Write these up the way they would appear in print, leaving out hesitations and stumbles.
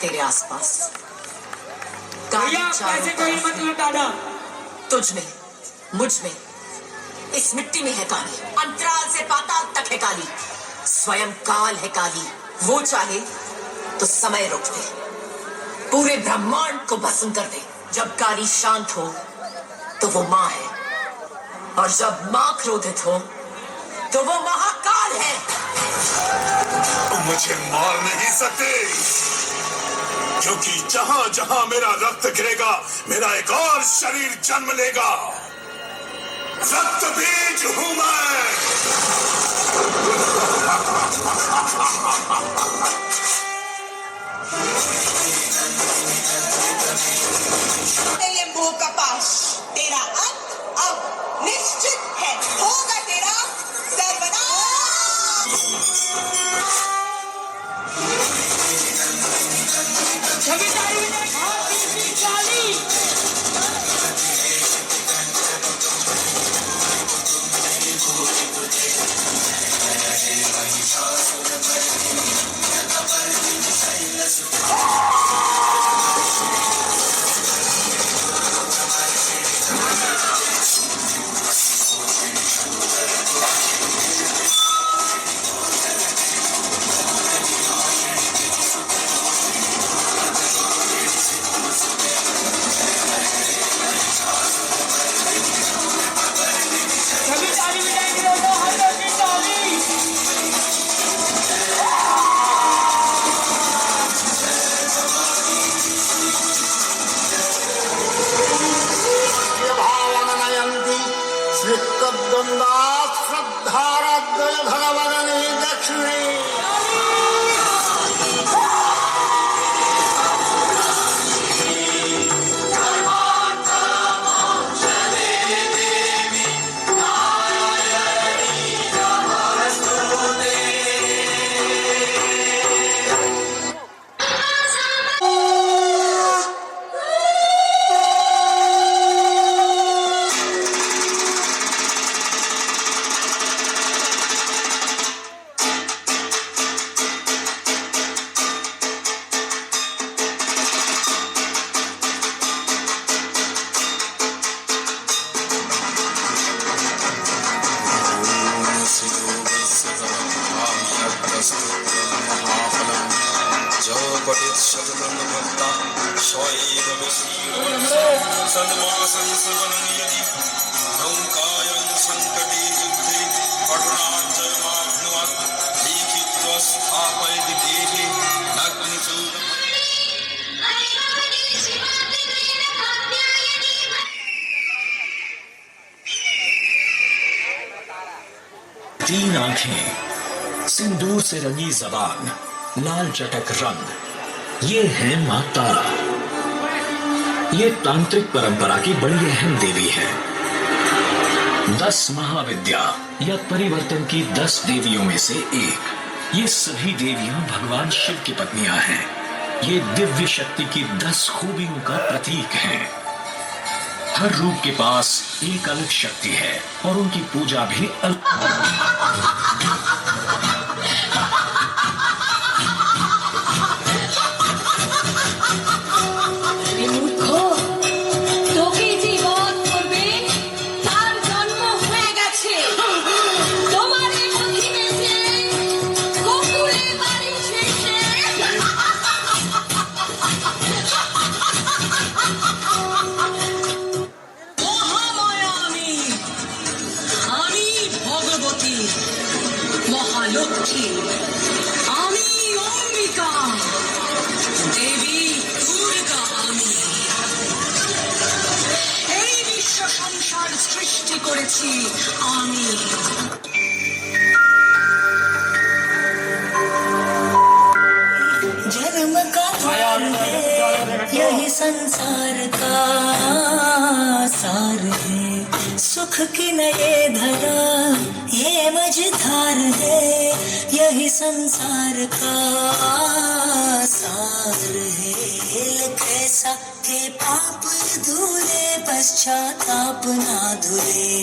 तेरे आसपास। भैया पैसे कोई मत लौटाना। तुझ में, मुझ में, इस मिट्टी में है काली, अंतराल से पाताल तक है काली, स्वयं काल है काली। वो चाहे तो समय रोक दे, पूरे ब्रह्मांड को भस्म कर दे। जब काली शांत हो तो वो मां है, और जब मां क्रोधित हो तो वो महाकाल है। मुझे मार नहीं सकते, क्योंकि जहां जहां मेरा रक्त गिरेगा मेरा एक और शरीर जन्म लेगा। रक्त बीज हूं मैं। लिंबू का पास तेरा अंत अब निश्चित है, होगा तेरा सर्वनाश। श्रद्धाराध्य भगवदने दक्षिणे तीन आंखें, सिंदूर से रंगी जबान, लाल चटक रंग, ये है मां तारा। ये तांत्रिक परंपरा की बड़ी अहम देवी है। 10 महाविद्या या परिवर्तन की 10 देवियों में से एक। ये सभी देवियां भगवान शिव की पत्नियां हैं। ये दिव्य शक्ति की 10 खूबियों का प्रतीक हैं। हर रूप के पास एक अलग शक्ति है और उनकी पूजा भी अलग। লক্ষ্মী, আমি অম্বিকা, দেবী দুর্গা আমি। এই বিশ্ব সংসার সৃষ্টি করেছি আমি। जन्म का द्वार है, यही संसार का सार है। सुख की नए धरा ये मझधार है, यही संसार का सार है। कैसा के पाप धुले पश्चाताप ना धुले।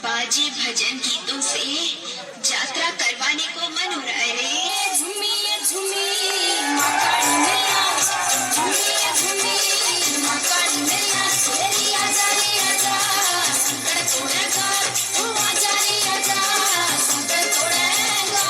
बाजे भजन गीतों से यात्रा करवाने को मन हो रहा है। झूमिए झूमी मकान में आज, झूमिए झूमी मकान में आज, तेरी आजा रे आजा संकट तोड़ेगा, तू आजा रे आजा संकट तोड़ेगा।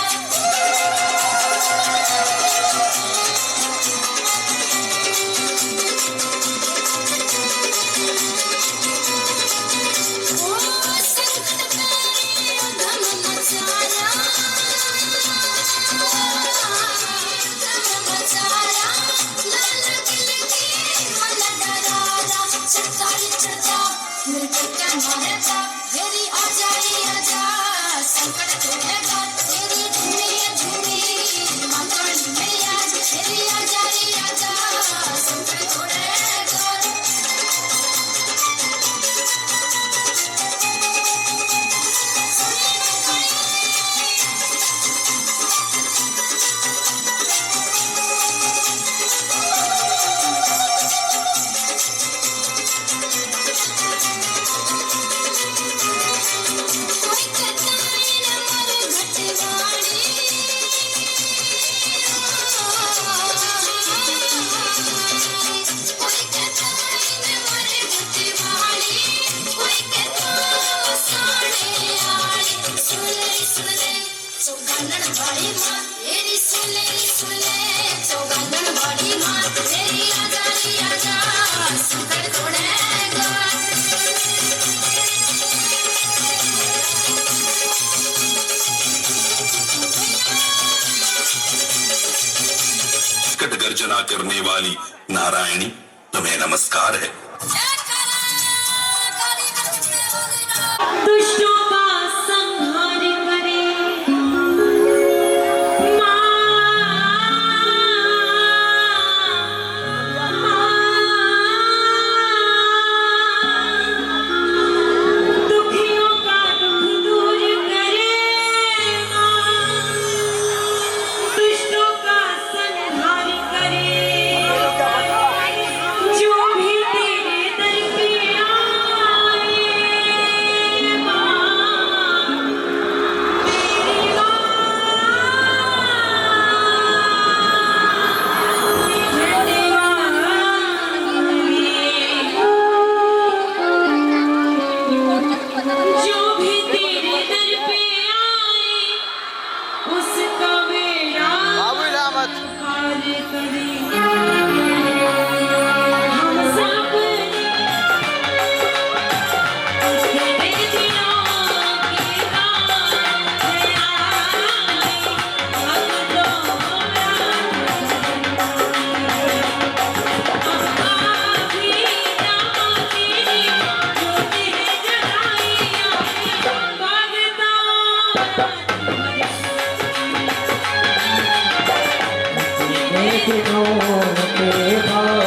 तेरी आजा रे आजा संकट तोड़ेगा, तेरी झूमिए झूमी मकान में आज, तेरी आजा रे आजा संकट तोड़ेगा। So, गर्जना करने वाली नारायणी, तुम्हें नमस्कार है। दुष्टों का संहार करे दुखियों का दुख दूर करे दुष्टों का संहार करे जो भी तेरे दर पे आए जो भी तेरे दर पे आए उसका बेड़ा पार करे हम सब तेरे दिलों की रात है आई भक्तों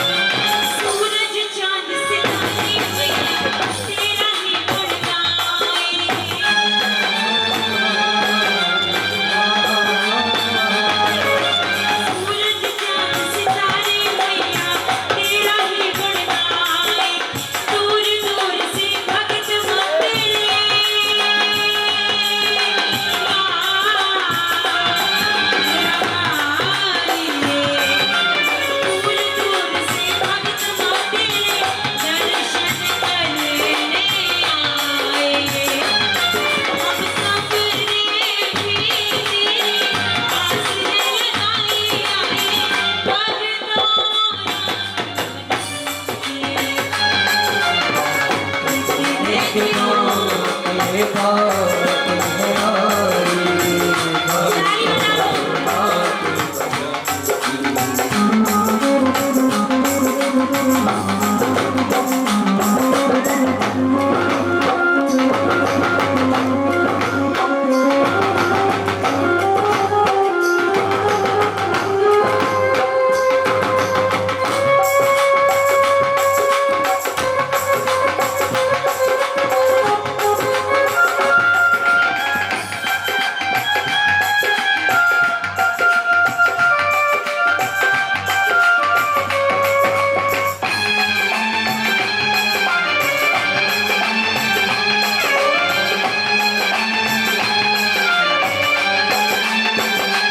सूरज चांद सितारे तेरा ही गुण गाए सूरज चांद सितारे मैया तेरा ही गुण गाए दूर दूर से भक्त मंदिर दूर दूर से भक्त मंदिर दर्शन करने आए हम सब ने भी तेरी आस लगाई आए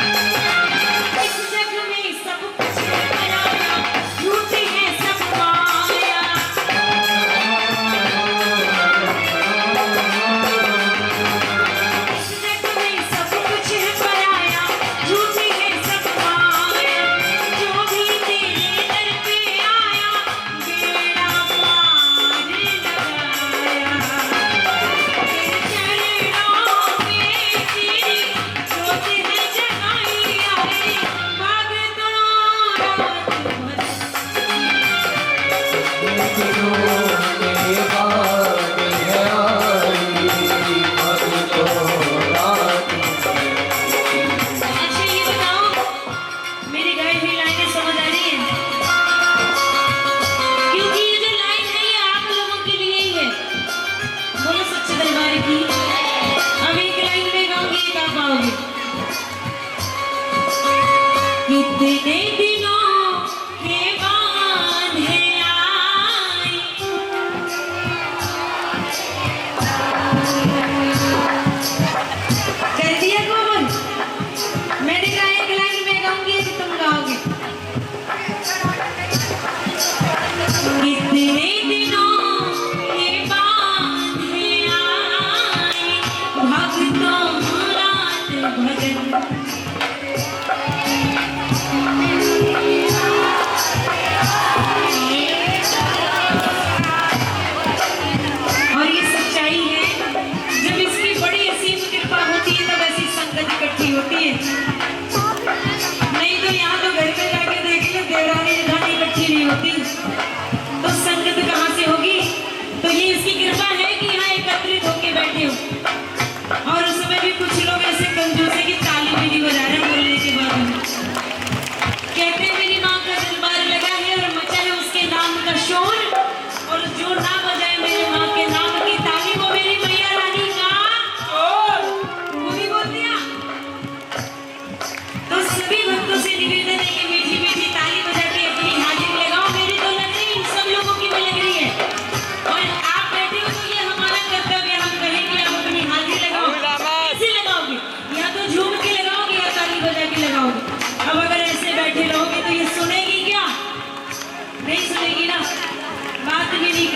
इस जग में सब कुछ है पराया झूठी है सब माया इस जग में सब कुछ है पराया झूठी है सब माया जो भी तेरे दर पे आया बेड़ा पार लगाया तेरे चरणों में तेरी जोत है जगाई आए भक्तों रात भर अच्छा ये बताओ मेरी गाई हुई लाइनें समझ आ रही हैं क्योंकि ये जो लाइन है ये आप लोगों के लिए ही है बोलो सच्चे दरबार की अब एक लाइन में गाऊंगी एक आप गाओगे कितने दिनों के बाद है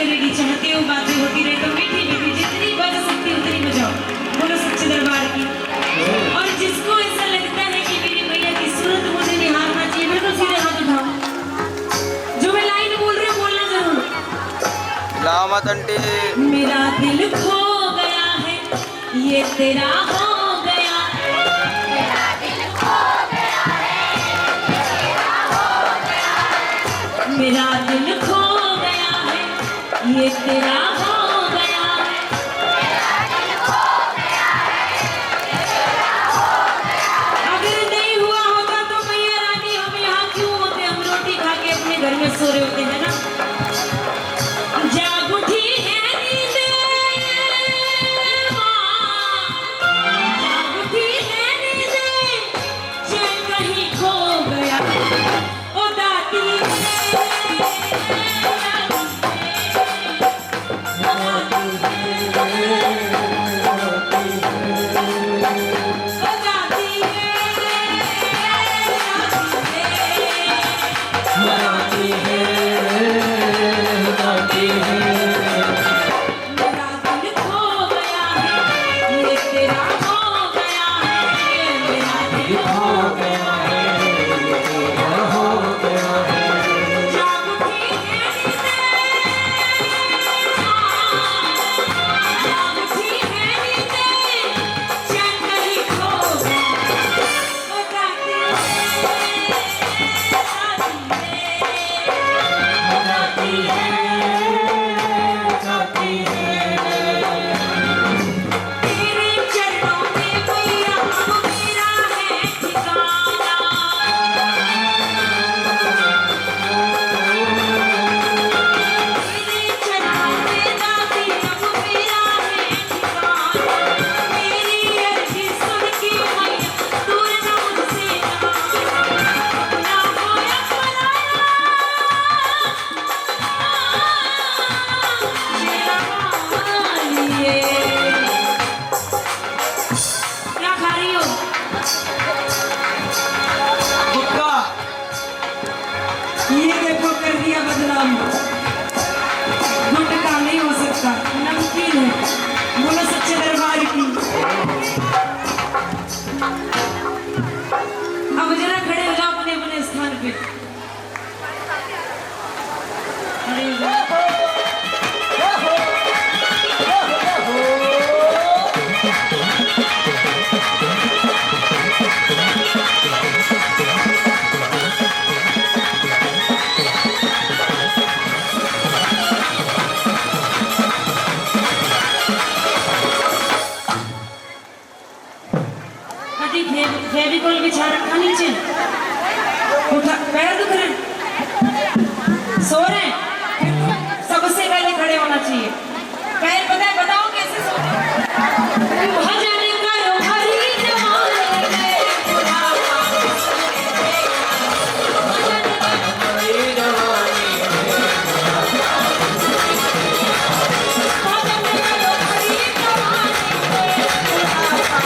करेगी, चाहते हो बातें होती रहे तो मीठी मीठी जितनी बजा सकती उतनी बजाओ, बोलो सच्चे दरबार की। और जिसको ऐसा लगता है कि मेरी मैया की सूरत मुझे निहारना चाहिए, बिल्कुल सीधे हाथ उठाओ। जो मैं लाइन बोल रही हूँ बोलना जरूर। लामत अंटी मेरा दिल खो गया है, ये तेरा हो गया। मेरा दिल खो गया है, मेरा दिल खो गया है, ये तेरा हो गया है। अगर नहीं हुआ होता तो मैया रानी हम यहाँ क्यों होते? हम रोटी खा के अपने घर में सो रहे होते हैं ना। जाग उठी है नींद माँ, जाग उठी है नींद, चैन कहीं खो गया। ओ दादी ये देखो कर दिया बदनाम। गुटका नहीं हो सकता, नमकीन है, बोलो सच्चे दरबार की। अब जरा खड़े हो जाओ अपने अपने स्थान पे। खड़े हो जाओ। फेविकोल बिछा रखा नीचे, उठा पैर दुख रहे, सो रहे, सबसे पहले खड़े होना चाहिए। पैर पता है, बताओ कैसे सो रहे? भजन करो हरि जवानी में बुढ़ापा, भजन करो हरि जवानी में, भजन करो हरि जवानी में बुढ़ापा।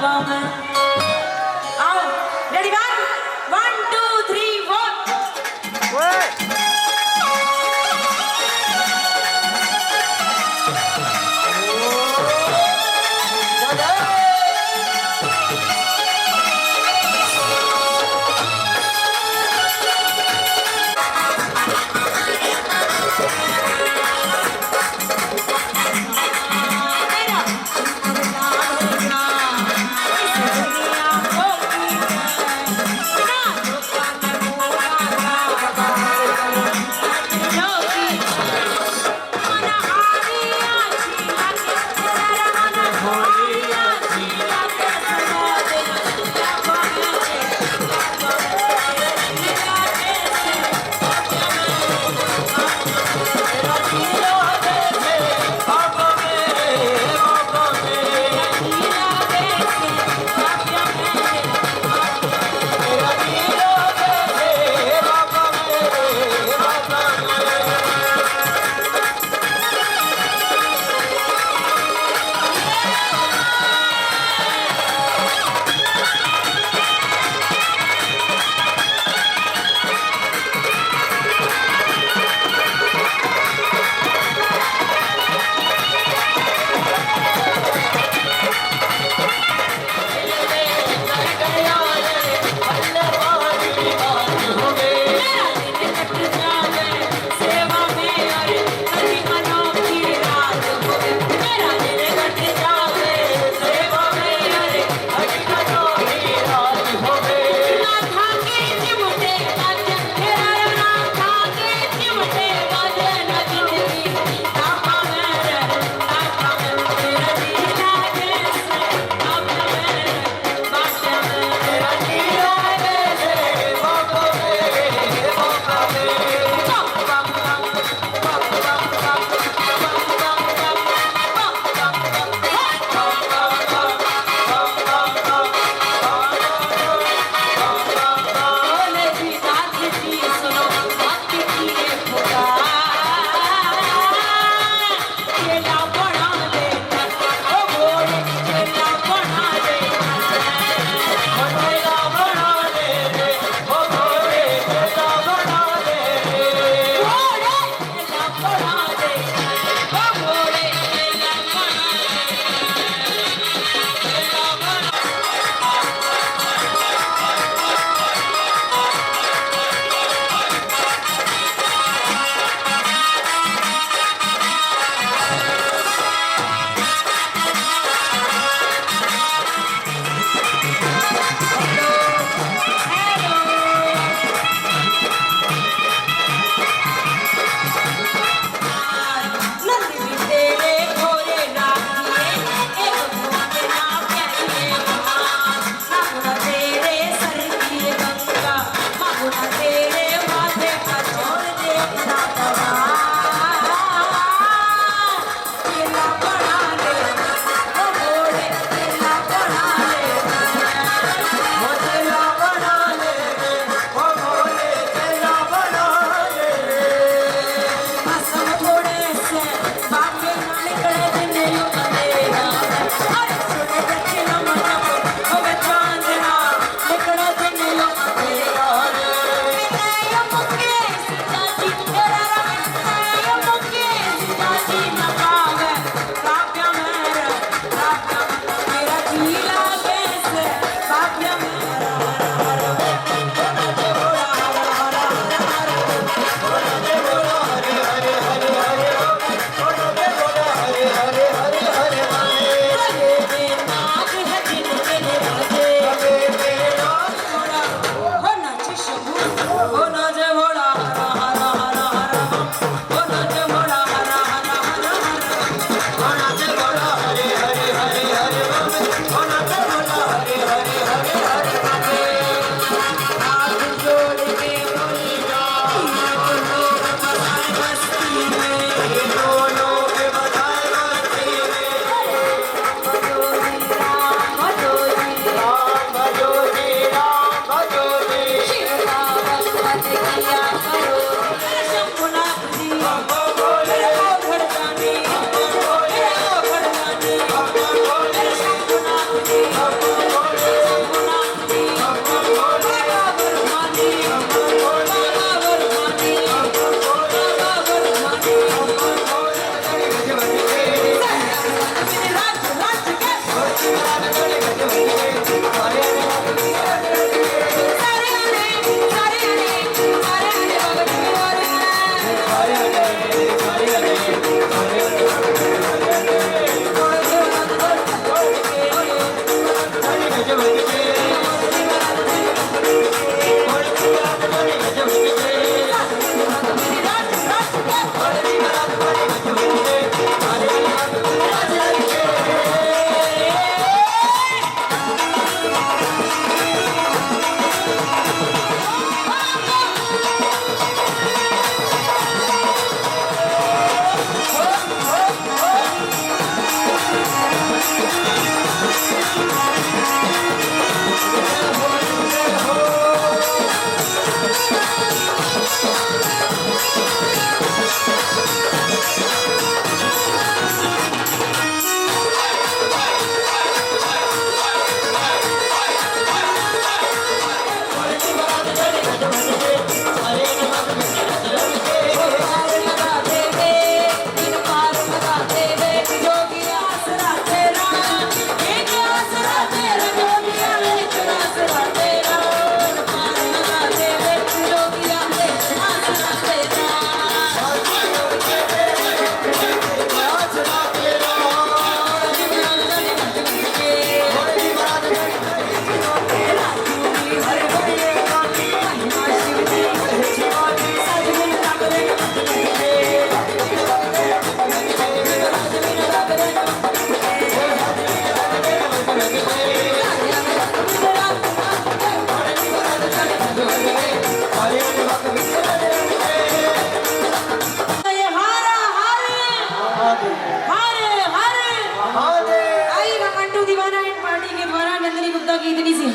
दबाओ मैं। आओ रेडी 1 2 3 4।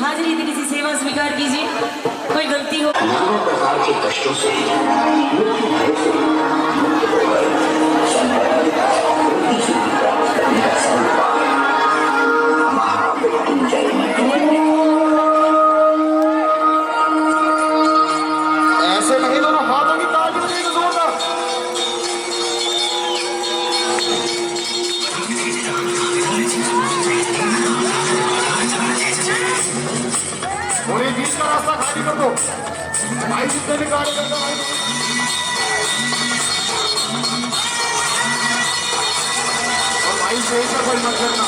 हाजिरी इतनी सी सेवा स्वीकार कीजिए। कोई गलती हो नाना प्रकार के कष्टों से मृत्यु भय से मुक्त होकर संभव सिद्धि प्राप्त करने का संकल्प महामृत्युंजय ऐसे नहीं, दोनों हाथों की ताली बजेगी जोरदार। थोड़ी बीच का रास्ता खाली कर दो भाई, जितने भी गाड़ी करता भाई। और भाई से ऐसा कोई मत करना।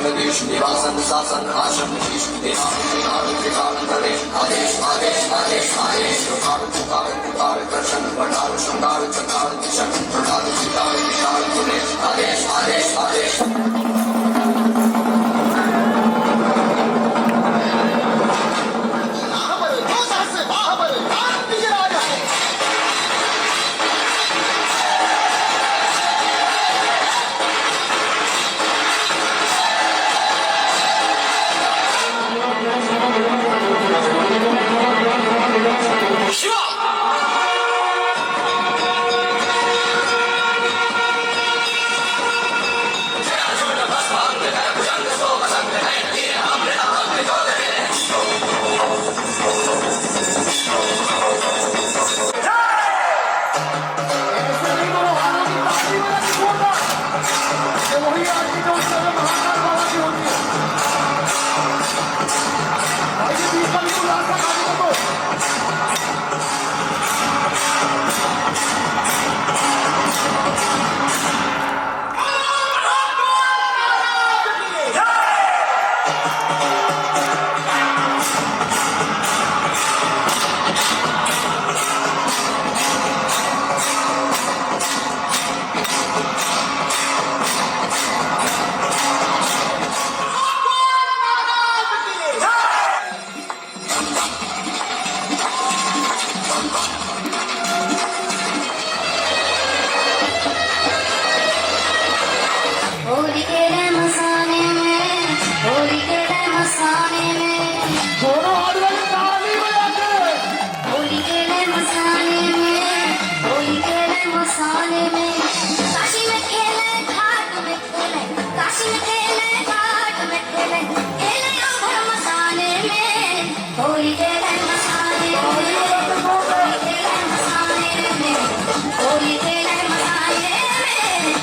देश निवासन शासन आश्रम शीश आदेश आदेश आदेश आदेश पुकार पुकार पुकार दर्शन भंडार श्रृंगार चकार दिशा प्रसाद सितार विशाल गुणेश आदेश आदेश आदेश होली के मसाने में होली के मसाने में दोनों हाथ वाले ताली बजाते होली के मसाने में होली के मसाने में काशी में खेले घाट में खेले काशी में खेले घाट में खेले खेले उधर मसाने में होली के मसाने में होली के मसाने में होली के मसाने में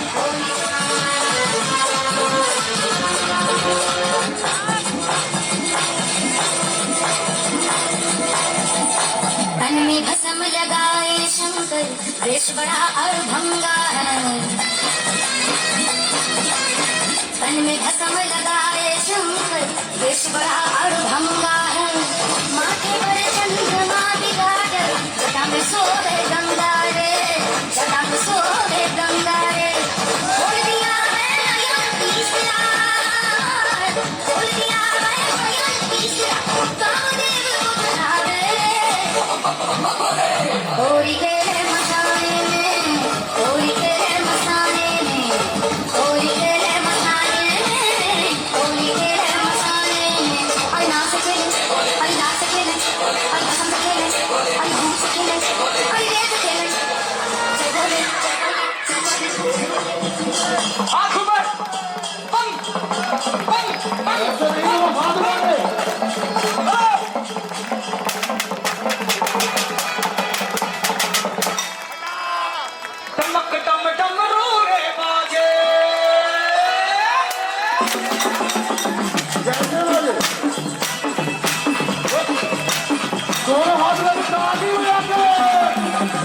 तन में भस्म लगाए शंकर वेश बड़ा अड़भंगा है तन में भस्म लगाए शंकर वेश बड़ा अड़भंगा है माथे पर चंद्रमा बिगाड़ जटा में सोए गंगा रे जटा में सोए गंगा रे खोल दिया है नयन तीसरा खोल दिया है नयन तीसरा कामदेव को बना दे होली के मसाने में होली के मसाने में होली के मसाने में होली के मसाने में अरे नाच खेले अरे नाच खेले अरे बसंत खेले अरे धूप से खेले अरे रेत खेले जय बोले हाथ ऊपर पंग पंग पंग ऐसे नहीं वो हाथ वाले टमक टम टम रे बाजे जैसे वाले दोनों हाथ वाले ताली बजाते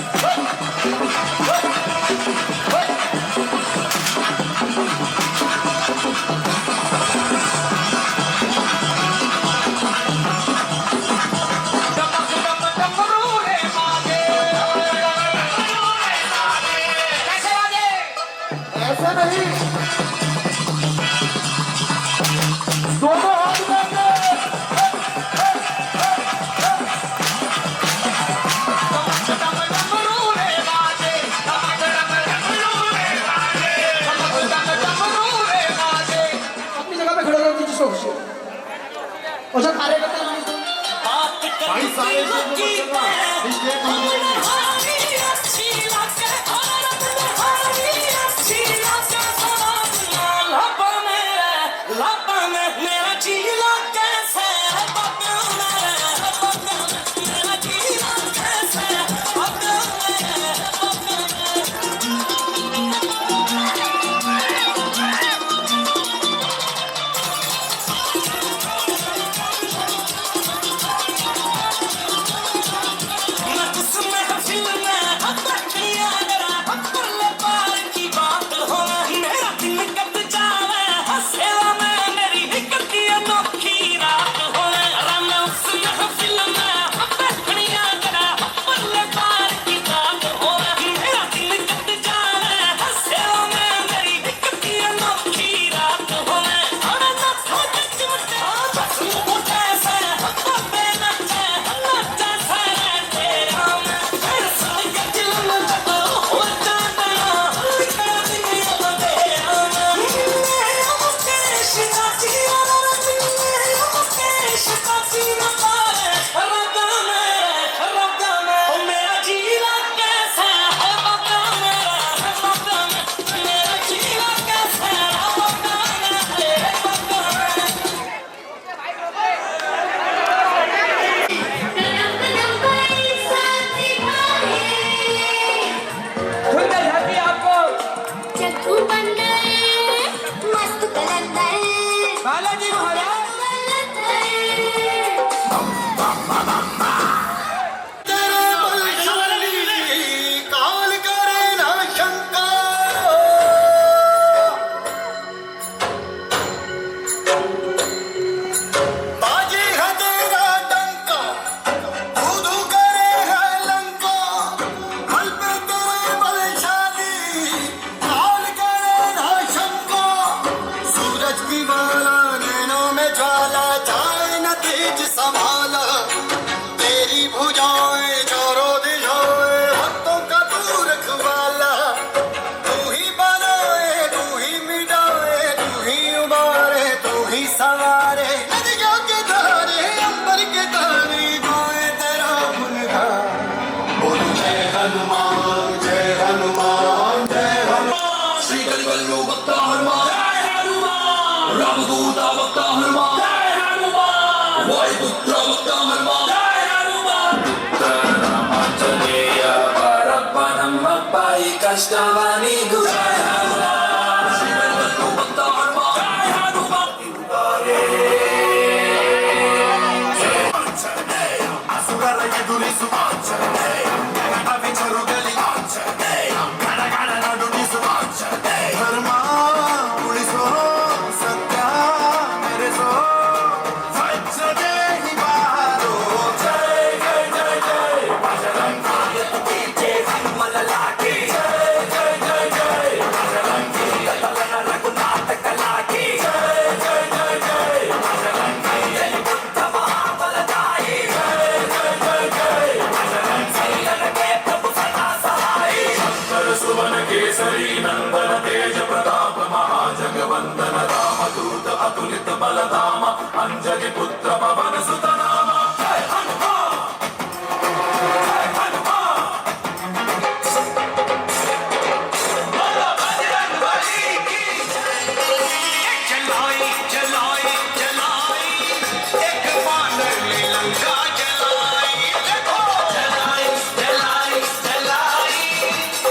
टमक टम टम रे बाजे कैसे बाजे ऐसे नहीं दोनों हाथ वाले टम टम रे बाजे टमक टम टम रे बाजे टमक टम टम रे बाजे अपनी जगह पे खड़े रहो कीजिए सोच और जब कार्यकर्ता भाई सारे मिस्टेक हो गई किस्मत ज्योति वाला नैनों में ज्वाला जाए न तेज संभाला तेरी भुजाएं चारों दिशाएं भक्तों का तू रखवाला तू ही बनाए तू ही मिटाए तू ही उबारे तू ही सवारे नदियों के धारे अंबर के तारे गाए तेरा गुणगान बोलो जय हनुमान जय हनुमान जय हनुमान श्री कलिबल्लू भक्ता हनुमान जय हनुमान रामदूता भक्ता हनुमान जय हनुमान वायुपुत्र भक्ता हनुमान जय हनुमान रामांजनेय परपनम अप्पाई कष्टवानी गुजय हनुमान श्री कलिबल्लू भक्ता हनुमान जय हनुमान असुरर ಎದುರಿಸು ಆಂಜನೇಯ ಅವಿಚರುಗಲಿ ಆಂಜನೇಯ ಗಣಗಣ ನಡುಗಿಸು ಆಂಜನೇಯ ಧರ್ಮ ಉಳಿಸೋ ಸತ್ಯ ಮೆರೆಸೋ ವಜ್ರದೇಹಿ ಬಾರೋ ಜೈ ಜೈ ಜೈ ಜೈ ಬಜರಂಗಿ ಜೈ ಹನುಮನ ಲಾಠಿ ಜೈ ಜೈ ಜೈ ಜೈ ಬಜರಂಗಿ ತಲನ ರಘುನಾಥ ಕಲಾಕಿ ಜೈ ಜೈ ಜೈ ಜೈ ಬಜರಂಗಿ ಬುದ್ಧ ಮಹಾಬಲದಾಯಿ ಜೈ ಜೈ ಜೈ ಜೈ ಬಜರಂಗಿ ನನಗೆ ಪ್ರಭು ಸದಾ ಸಹಾಯಿ शंकर सुवन केसरी नंदन तेज प्रताप महाजगवंदन राम दूत अतुलित बलधाम अंजनी पुत्र पवन सुत नाम जय हनुमान जय हनुमान बोलो बजरंग बली की जलाई जलाई जलाई एक बानर ने लंका जलाई देखो जलाई जलाई जलाई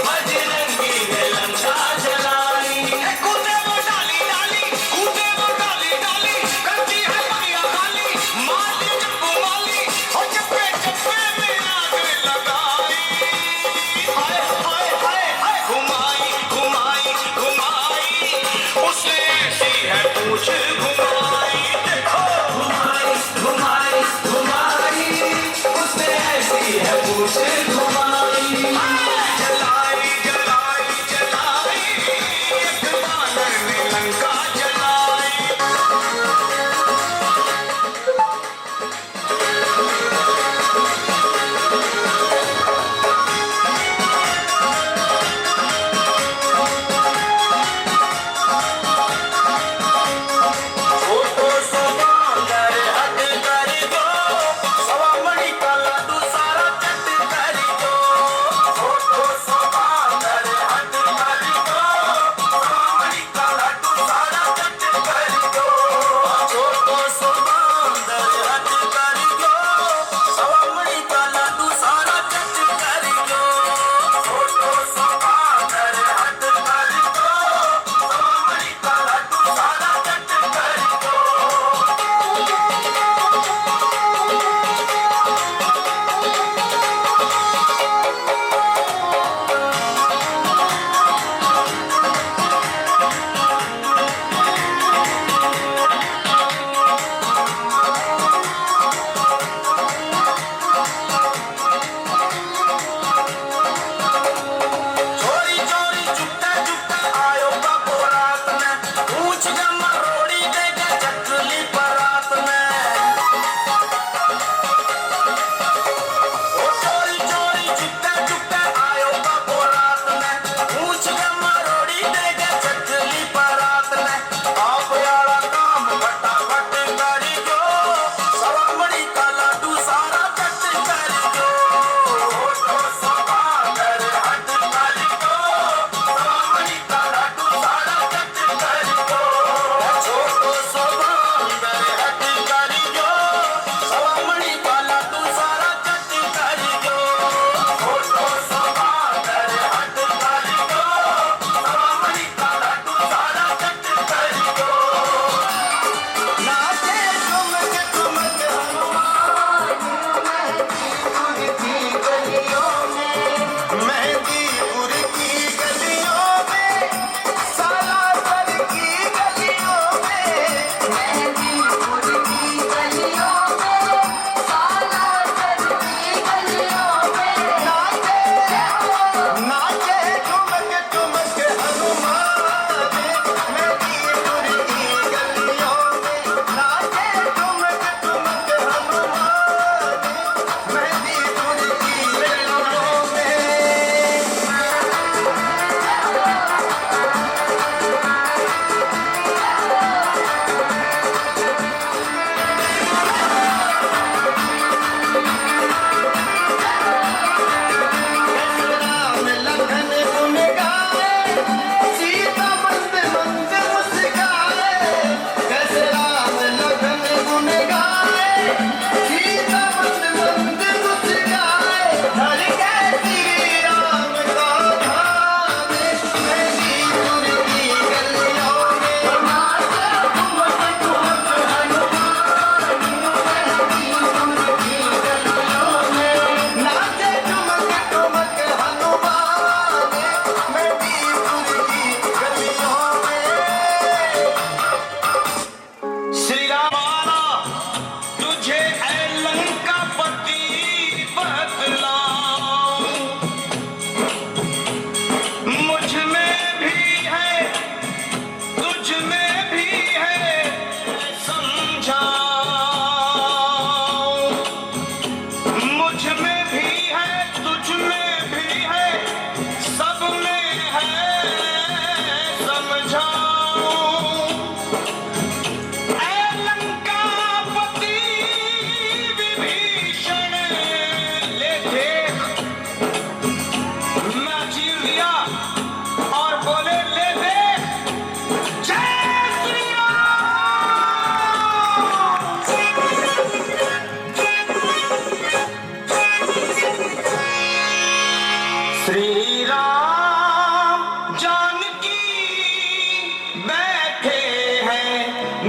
बजरंगी ने लंका जलाई कूदे वो डाली डाली कूदे वो डाली डाली करती है दुनिया काली मार दे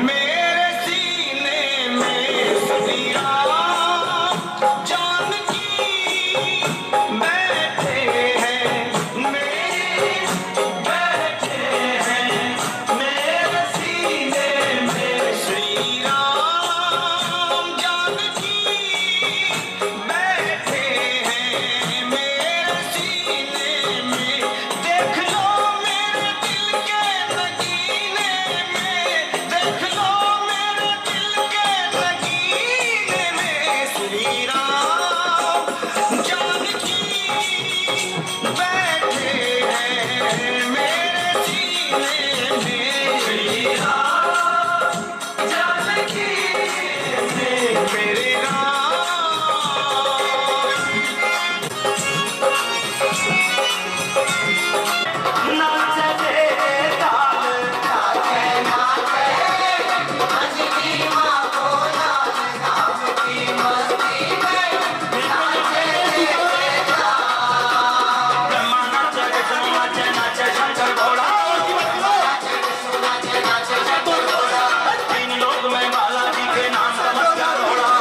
मेरे सीने में श्री राम जानकी बैठे हैं मेरे सीने में श्री राम जानकी बैठे हैं मेरे सीने में देख लो मेरे दिल के नगीने में देख लो मेरे दिल के नगीने में श्री राम जानकी बैठे हैं मेरे सीने में श्री राम जानकी मेरे राम नाचे ताल नाचे नाचे अंजनी माँ को नाच नाच की मस्ती में नाचे ब्रह्मा नाचे विष्णु नाचे नाचे शंकर भोला नाचे नाचे शंकर भोला तीन लोक में बालाजी के नाम का मस्का भोला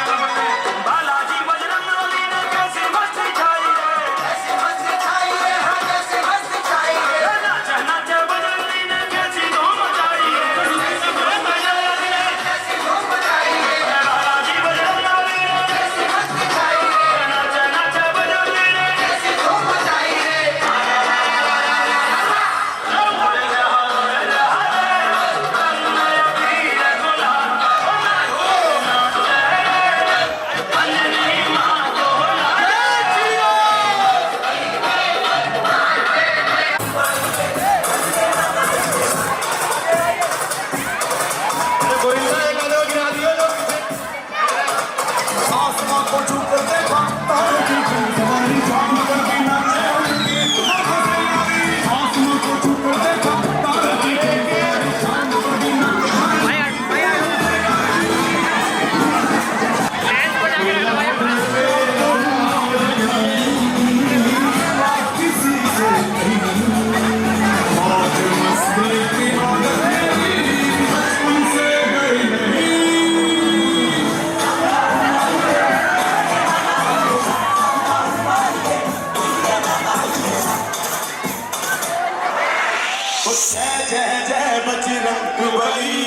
बालाजी बजरंग बली ने कैसी मस्ती छाई है कैसी मस्ती छाई है हाँ कैसी मस्ती छाई है नाचा नाचा बजरंगी ने कैसी धूम मचाई है कैसी धूम मचाई है बालाजी बजरंग बली ने कैसी मस्ती छाई है नाचा नाचा बजरंगी ने कैसी धूम मचाई है आसमां को छू कर देखा तारों की सवारी जादू करके नाचे आसमां को छू कर देखा तारों की जादू करके किसी से मौज मस्ती की आदत मेरी बचपन से गई नहीं जय जय जय बजरंग बली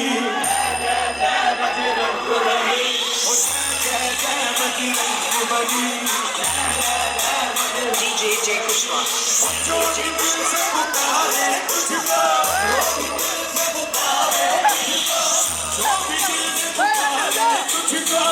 जय जय बजरंग बली जय जय बजरंग बली डीजे जय कुशवाहा जो दिल से पुकारे तुझको जो भी दिल से पुकारे तुझको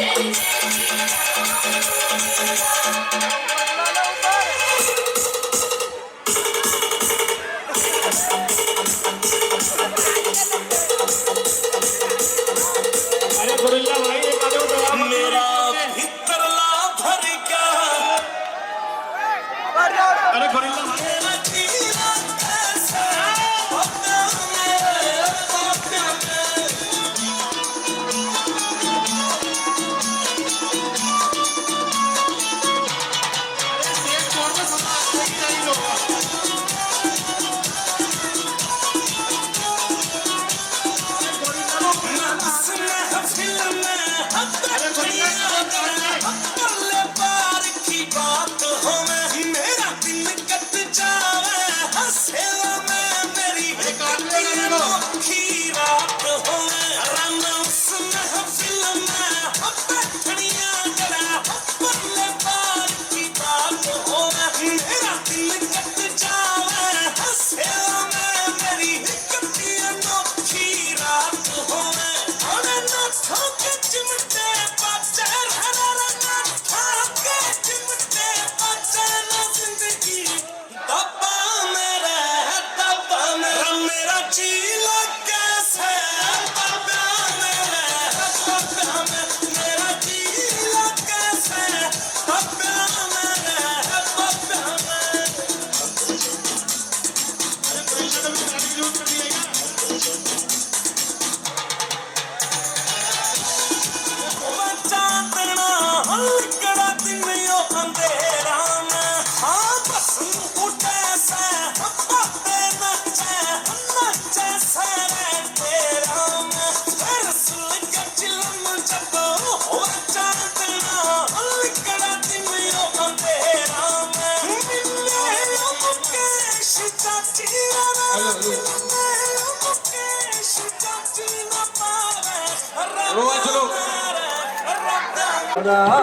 Thank you.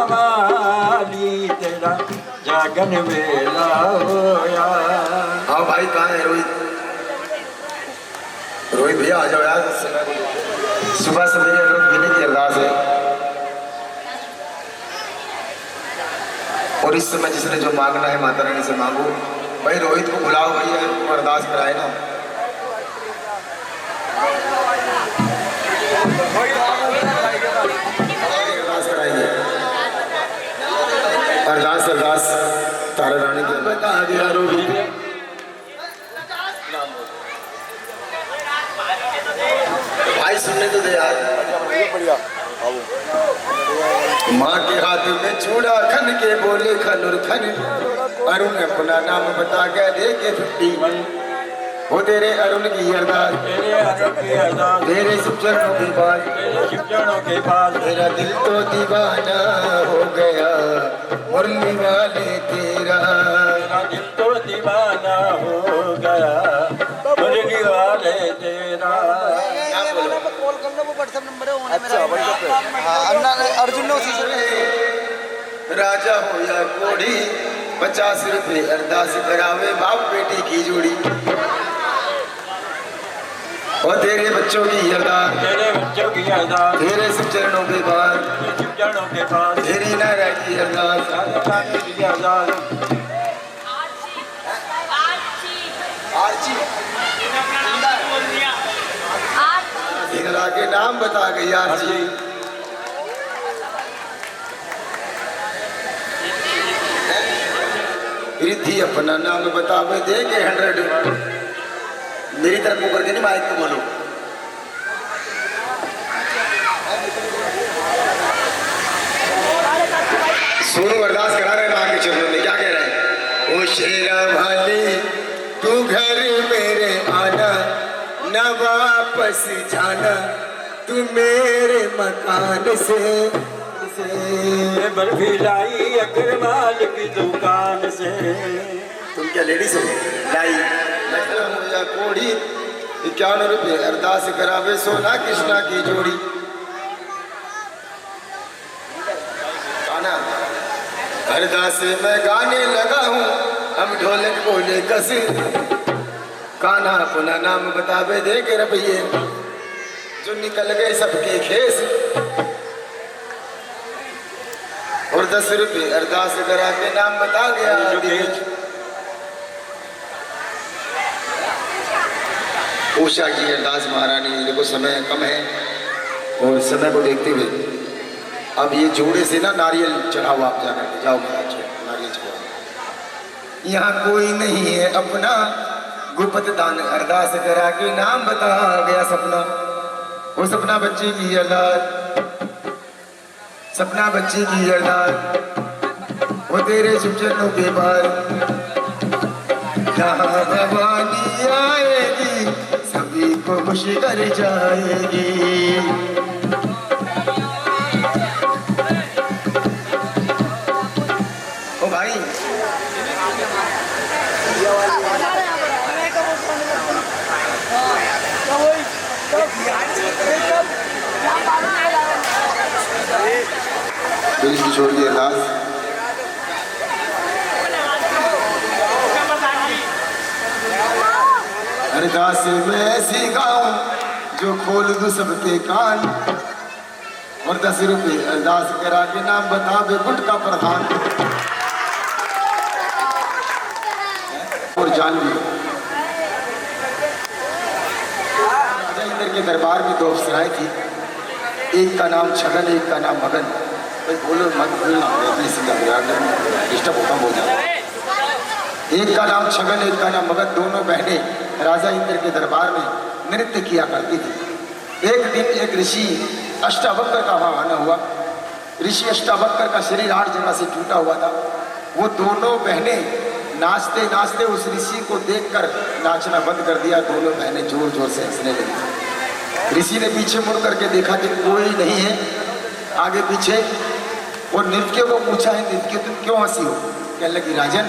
वाली तेरा जागन वेला होया। हाँ भाई कहाँ है रोहित? रोहित भैया आ जाओ यार। सुबह से मेरे रोज पीने की अरदास है और इस समय जिसने जो मांगना है माता रानी से मांगो। भाई रोहित को बुलाओ भैया, अरदास कराए ना। अरदास कराएंगे, अरदास तारा रानी को बता दिया रोहित। भाई सुनने तो दे यार। माँ के हाथ में चूड़ा खन के बोले खनुर खन, अरुण अपना नाम बता के दे के 51। वो तेरे अरुण की अरदास, तेरे शिव चरणों के पास, तेरा दिल तो दीवाना हो गया मुरली वाले तेरा दिल तो दीवाना हो गया मुरली वाले तेरा। कॉल करना, वो व्हाट्सएप नंबर है, मेरा अर्जुन ने उसी से। राजा हो या कोढ़ी 50 रुपए अरदास करावे बाप बेटी की जोड़ी। और तेरे बच्चों की अरदास, तेरे शिव चरणों के पास, तेरी नारा की अरदास। इंदिरा के नाम बता गई यार जी। रिद्धि अपना नाम बतावे दे के 100। मेरी तरफ ऊपर के नहीं, माइक को बोलो। सोनू अरदास करा रहे मां के चरणों में, क्या कह रहे हैं? ओ शेरा भाली तू घर मेरे आना, न वापस जाना तू मेरे मकान से बर्फी लाई अग्रवाल की दुकान से। तुम क्या लेडीज हो? लाई या कोड़ी 51 रुपए अरदास करावे सोना कृष्णा की जोड़ी। गाना अरदास मैं गाने लगा हूँ, हम ढोलक बोले कसे। कान्हा अपना नाम बतावे दे के रबैये, जो निकल गए सबके खेस। और 10 रुपए अरदास करा के नाम बता गया। उषा की अरदास महारानी, देखो समय कम है और समय को देखते हुए अब ये जोड़े से ना नारियल चढ़ाओ, आप जाना जाओ महाराज, नारियल चढ़ाओ। यहाँ कोई नहीं है अपना, गुप्त दान अरदास करा के नाम बता गया सपना। वो सपना बच्चे की अरदास, सपना बच्चे की अरदास, वो तेरे शुभ चरणों के बाद यहाँ भवानी आएगी, सभी को खुश कर जाएगी। ओ भाई पुलिस की छोड़ दी अरदास। अरदास में ऐसी गाऊं जो खोल दूं सबके कान, और 10 रुपये अरदास करा के नाम बता बे गुट का प्रधान। और जान भी राजा इंद्र के दरबार में 2 अप्सराएं थी, एक का नाम छगन, एक का नाम मगन। भाई बोलो मत बोलना, डिस्टर्ब होता बोल जाता। एक का नाम छगन, एक का नाम मगन, दोनों बहनें राजा इंद्र के दरबार में नृत्य किया करती थी। एक दिन एक ऋषि अष्टावक्र का वहां आना हुआ। ऋषि अष्टावक्र का शरीर 8 जगह से टूटा हुआ था। वो दोनों बहनें नाचते नाचते उस ऋषि को देखकर नाचना बंद कर दिया। दोनों बहनें जोर जोर से हंसने लगी। ऋषि ने पीछे मुड़ करके देखा कि कोई नहीं है आगे पीछे। वो नृत्य को पूछा है, नृत्य तुम क्यों हंसी हो? कहने लगी राजन,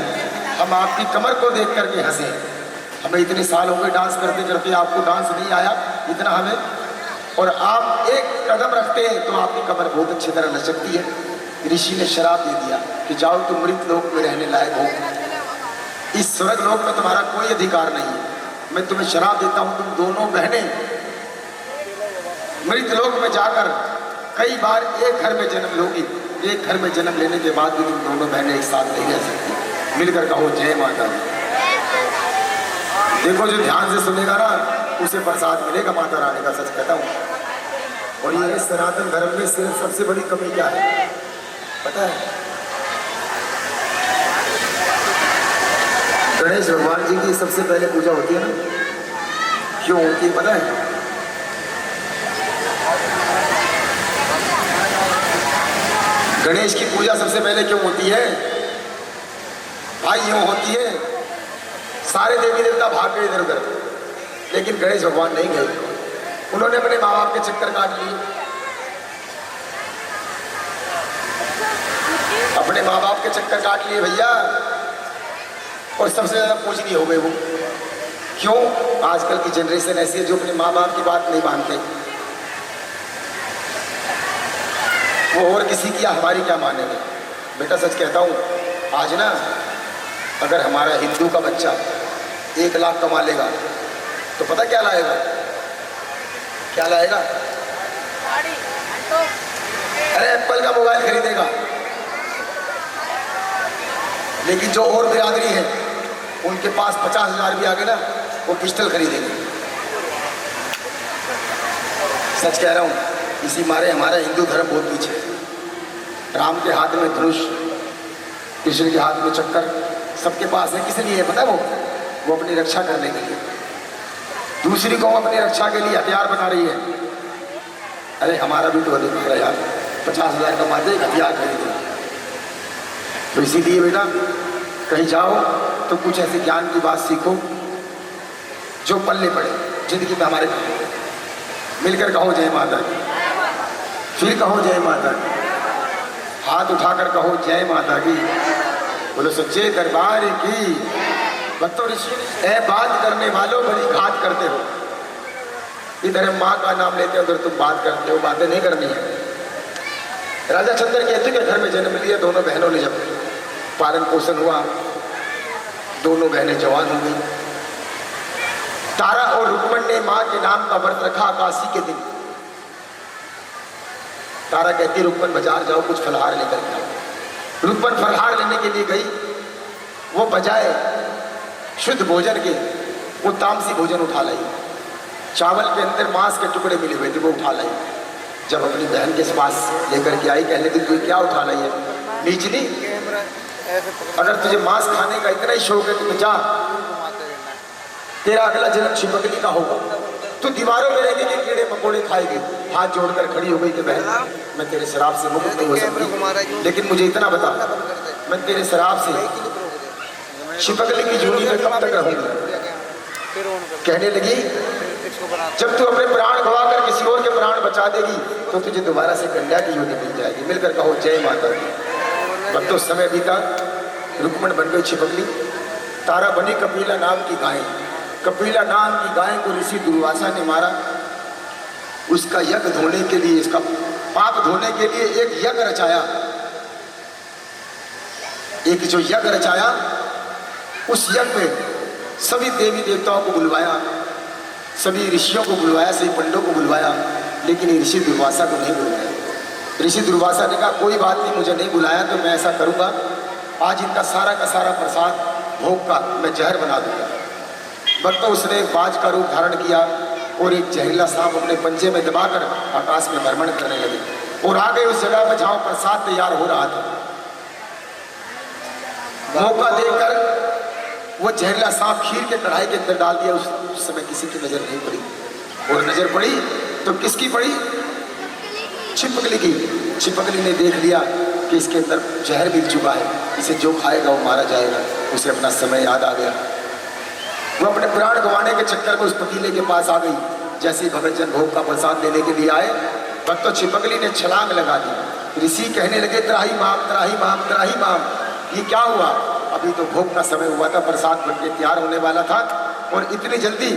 हम आपकी कमर को देख करके हंसे। हमें इतने साल हो गए डांस करते करते, आपको डांस नहीं आया इतना हमें, और आप एक कदम रखते हैं तो आपकी कमर बहुत अच्छी तरह लचकती है। ऋषि ने शराप दे दिया कि जाओ तुम मृत लोक में रहने लायक हो, इस स्वर्ग लोक में तुम्हारा कोई अधिकार नहीं है। मैं तुम्हें शराप देता हूं, तुम दोनों बहनें मृत लोक में जाकर कई बार एक घर में जन्म लोगी। एक घर में जन्म लेने के बाद भी तुम दोनों बहनें एक साथ नहीं रह सकती। मिलकर कहो जय माता दी। देखो जो ध्यान से सुनेगा ना उसे प्रसाद मिलेगा माता रानी का, सच कहता हूँ। और ये सनातन धर्म में सिर्फ सबसे बड़ी कमी क्या है पता है? गणेश भगवान जी की सबसे पहले पूजा होती है ना, क्यों होती है पता है? गणेश की पूजा सबसे पहले क्यों होती है भाई? यूं होती है, सारे देवी देवता भाग गए इधर उधर, लेकिन गणेश भगवान नहीं गए। उन्होंने अपने माँ बाप के चक्कर काट लिए, अपने माँ बाप के चक्कर काट लिए भैया, और सबसे ज्यादा पूजनीय हो गए वो। क्यों? आजकल की जनरेशन ऐसी है जो अपने माँ बाप की बात नहीं मानते। वो और किसी की हमारी क्या मानेंगे? बेटा सच कहता हूँ, आज ना अगर हमारा हिंदू का बच्चा 1 लाख कमा लेगा तो पता क्या लाएगा? क्या लाएगा? अरे एप्पल का मोबाइल खरीदेगा। लेकिन जो और बिरादरी है उनके पास 50,000 भी आ गए ना, वो पिस्टल खरीदेंगे। सच कह रहा हूँ, इसी मारे हमारा हिंदू धर्म बहुत पीछे है। राम के हाथ में धनुष, कृष्ण के हाथ में चक्कर, सबके पास है। किस लिए है पता है? वो अपनी रक्षा करने के लिए। दूसरी कौम अपनी रक्षा के लिए हथियार बना रही है। अरे हमारा भी तो अधिकार है यार, 50,000 कमाते हथियार खरीदे। तो इसीलिए बेटा कहीं जाओ तो कुछ ऐसे ज्ञान की बात सीखो जो पल्ले पड़े जिंदगी में हमारे। मिलकर कहो जय माता की, फिर कहो जय माता की, हाथ उठाकर कहो जय माता की। बोलो सच्चे दरबार की। बतौर ए बात करने वालों बड़ी घात करते हो। इधर माँ का नाम लेते हो, उधर तुम बात करते हो। बातें नहीं करनी है। राजा चंद्र कहते के घर में जन्म लिया। दोनों बहनों ने जब पालन पोषण हुआ, दोनों बहनें जवान हो गई। तारा और रुक्मण ने माँ के नाम का व्रत रखा एकादशी के दिन। तारा कहती रुक्मण बाजार जाओ, कुछ फलहार लेकर के आओ। रुक्मण फलहार लेने के लिए गई। वो बजाय शुद्ध भोजन के वो तामसी भोजन उठा लाई। चावल के अंदर मांस के टुकड़े मिले हुए थे, वो उठा लाई। जब अपनी बहन के पास लेकर के आई, कहने लगी तू क्या उठा लाई है? नीचनी अगर तुझे मांस खाने का इतना ही शौक है तो जा, तेरा अगला जन्म छिपकली का होगा। तू दीवारों में रहेगी कि कीड़े मकोड़े खाएगी। हाथ जोड़कर खड़ी हो गई कि बहन मैं तेरे शराब से मुक्त नहीं हो सकती, लेकिन मुझे इतना बता, मैं तेरे शराब से छिपकली की जोड़ी में कब तक रहूंगी। कहने लगी जब तू अपने प्राण गवाकर किसी और के प्राण बचा देगी तो तुझे दोबारा से कन्या की योनि मिल जाएगी। मिलकर कहो जय माता दी। अब तो समय बीता, रुक्मण बन गई छिपकली, तारा बनी कपिला नाम की गाय। कपिला नाम की गाय को ऋषि दुर्वासा ने मारा। उसका यज्ञ धोने के लिए, इसका पाप धोने के लिए एक यज्ञ रचाया। एक जो यज्ञ रचाया, उस यज्ञ में सभी देवी देवताओं को बुलवाया, सभी ऋषियों को बुलवाया, सभी पंडों को बुलवाया, लेकिन ऋषि दुर्वासा को नहीं बुलवाया। ऋषि दुर्वासा ने कहा कोई बात नहीं, मुझे नहीं बुलाया तो मैं ऐसा करूंगा, आज इनका सारा का सारा प्रसाद भोग का मैं जहर बना दूंगा। वक्त तो उसने एक बाज का रूप धारण किया और एक जहरीला सांप अपने पंजे में दबाकर आकाश में भ्रमण करने लगे और आ गए उस जगह पर जहां प्रसाद तैयार हो रहा था। मौका देखकर वो जहरीला सांप खीर के कढ़ाई के अंदर डाल दिया। उस समय किसी की नजर नहीं पड़ी, और नजर पड़ी तो किसकी पड़ी? छिपकली की। छिपकली ने देख लिया कि इसके अंदर जहर मिल चुका है, इसे जो खाएगा वो मारा जाएगा। उसे अपना समय याद आ गया। वो अपने प्राण गंवाने के चक्कर में उस पतीले के पास आ गई। जैसे ही भगत जन भोग का प्रसाद लेने के लिए आए, तब तो छिपकली ने छलांग लगा दी। ऋषि कहने लगे त्राही माम त्राही माम त्राही माम। ये क्या हुआ? अभी तो भोग का समय हुआ था, प्रसाद बनके तैयार होने वाला था, और इतनी जल्दी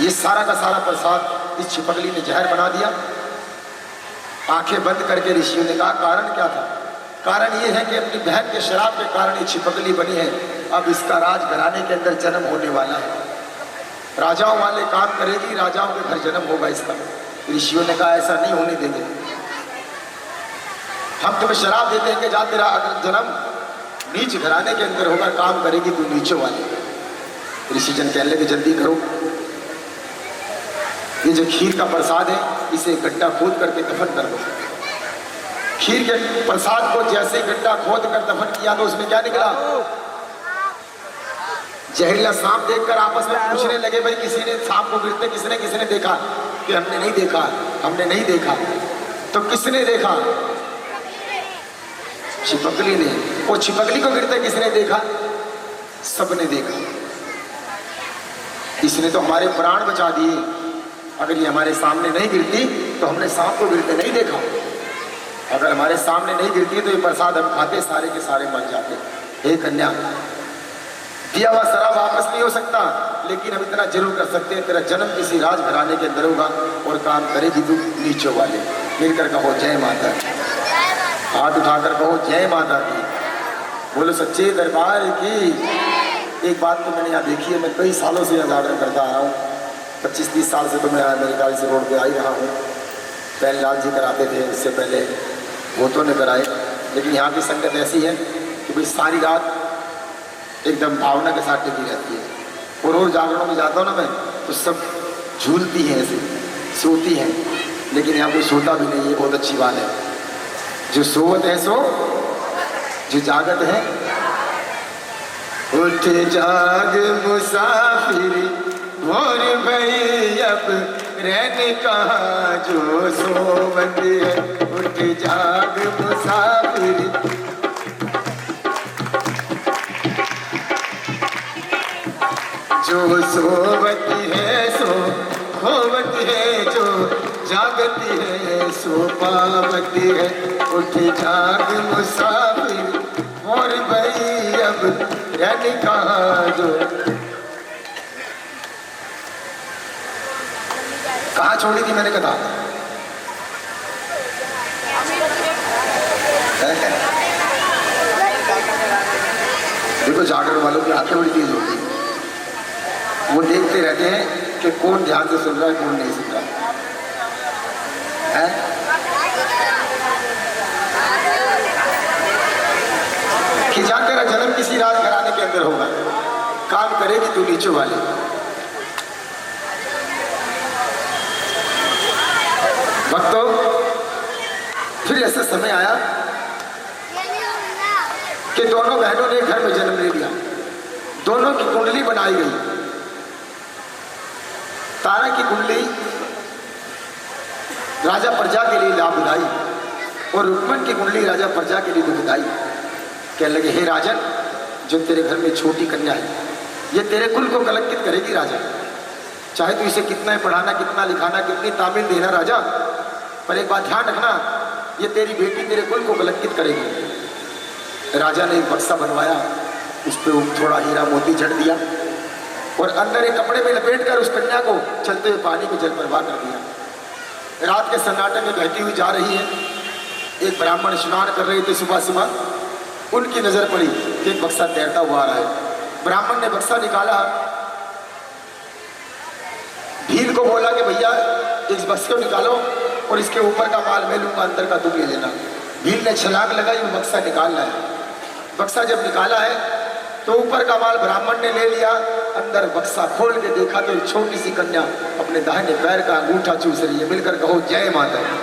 ये सारा का सारा प्रसाद इस छिपकली ने जहर बना दिया। आंखें बंद करके ऋषियों ने कहा कारण क्या था? कारण ये है कि अपनी बहन के शराब के कारण ये छिपकली बनी है। अब इसका राजघराने के अंदर जन्म होने वाला है, राजाओं वाले काम करेगी, राजाओं के घर जन्म होगा इसका। ऋषियों ने कहा ऐसा नहीं होने देंगे, हम तुम्हें शराब देते हैं कि जा तेरा जन्म नीच घराने के अंदर होगा, काम करेगी तू नीचों वाले। ऋषि जन कहने लगे जल्दी करो, ये जो खीर का प्रसाद है इसे गड्ढा खोद करके दफन कर दो। खीर के प्रसाद को जैसे गड्ढा खोद कर दफन किया तो उसमें क्या निकला? जहरीला सांप देखकर आपस में पूछने लगे भाई किसी ने सांप को गिरते किसने देखा? कि हमने नहीं देखा, हमने नहीं देखा। तो किसने देखा? छिपकली ने। वो छिपकली को गिरते किसने देखा? सबने देखा। इसने तो हमारे प्राण बचा दिए। अगर ये हमारे सामने नहीं गिरती तो हमने सांप को गिरते नहीं देखा। अगर हमारे सामने नहीं गिरती तो ये प्रसाद हम खाते सारे के सारे मर जाते। हे कन्या, दिया हुआ शराब वापस नहीं हो सकता, लेकिन हम इतना जरूर कर सकते हैं, तेरा जन्म किसी राजघराने के अंदर होगा और काम करेगी तू नीचों वाले। मिलकर कहो जय माता, हाथ उठाकर कहो जय माता की, बोलो सच्चे दरबार की। एक बात तो मैंने यहाँ देखी है, मैं कई सालों से यहाँ जागरण करता आ रहा हूँ, 25-30 साल से तो मैं मेरे ख्याल से रोड पे आ ही रहा हूँ। पहले लाल जी कराते थे, इससे पहले भूतों ने कराए, लेकिन यहाँ की संगत ऐसी है कि भाई सारी रात एकदम भावना के साथ टिकी रहती है। और जागरणों में जाता हूँ ना मैं, तो सब झूलती हैं, ऐसे सोती हैं, लेकिन यहाँ कोई सोता भी नहीं है। बहुत अच्छी बात है। जो सोवत है सो, जो जागत है उठ जाग मुसाफिर भोर भई अब रहने कहाँ जो सोवत है। उठ जाग मुसाफिर जो सोवती है सो खोवती है, जो जागती है सो पावती है। उठ जाग मुसाफिर और भई अब रहने कहाँ जो। कहाँ छोड़ी थी मैंने कथा? देखो जागरण वालों की आंखें बड़ी तेज होती है, वो देखते रहते हैं कि कौन ध्यान से सुन रहा है कौन नहीं सुन रहा है। कि जा तेरा जन्म किसी राजघराने के अंदर होगा, काम करेगी तू नीचों वाले। भक्तों, फिर ऐसा समय आया कि दोनों बहनों ने घर में जन्म ले लिया, दोनों की कुंडली बनाई गई। तारा की कुंडली राजा प्रजा के लिए लाभदायी और रुक्मण की कुंडली राजा प्रजा के लिए दुखदायी। कहने लगे, हे राजन, जो तेरे घर में छोटी कन्या है ये तेरे कुल को कलंकित करेगी राजा। चाहे तू इसे कितना ही पढ़ाना, कितना लिखाना, कितनी तामील देना राजा, पर एक बात ध्यान रखना, ये तेरी बेटी तेरे कुल को कलंकित करेगी। राजा ने एक बक्सा बनवाया, उस पर थोड़ा हीरा मोती जड़ दिया और अंदर एक कपड़े में लपेटकर उस कन्या को चलते हुए पानी को जल प्रवाह कर दिया। रात के सन्नाटे में बहती हुई जा रही है। एक ब्राह्मण स्नान कर रहे थे सुबह सुबह, उनकी नजर पड़ी कि एक बक्सा तैरता हुआ आ रहा है। ब्राह्मण ने बक्सा निकाला, भील को बोला कि भैया इस बक्से को निकालो और इसके ऊपर का माल मैं लूंगा, अंदर का तुम ले लेना। भील ने छलांग लगाई, वो बक्सा निकाल रहा है। बक्सा जब निकाला है तो ऊपर का माल ब्राह्मण ने ले लिया, अंदर बक्सा खोल के देखा तो एक छोटी सी कन्या अपने दाहिने पैर का अंगूठा चूस रही है। मिलकर कहो जय माता की,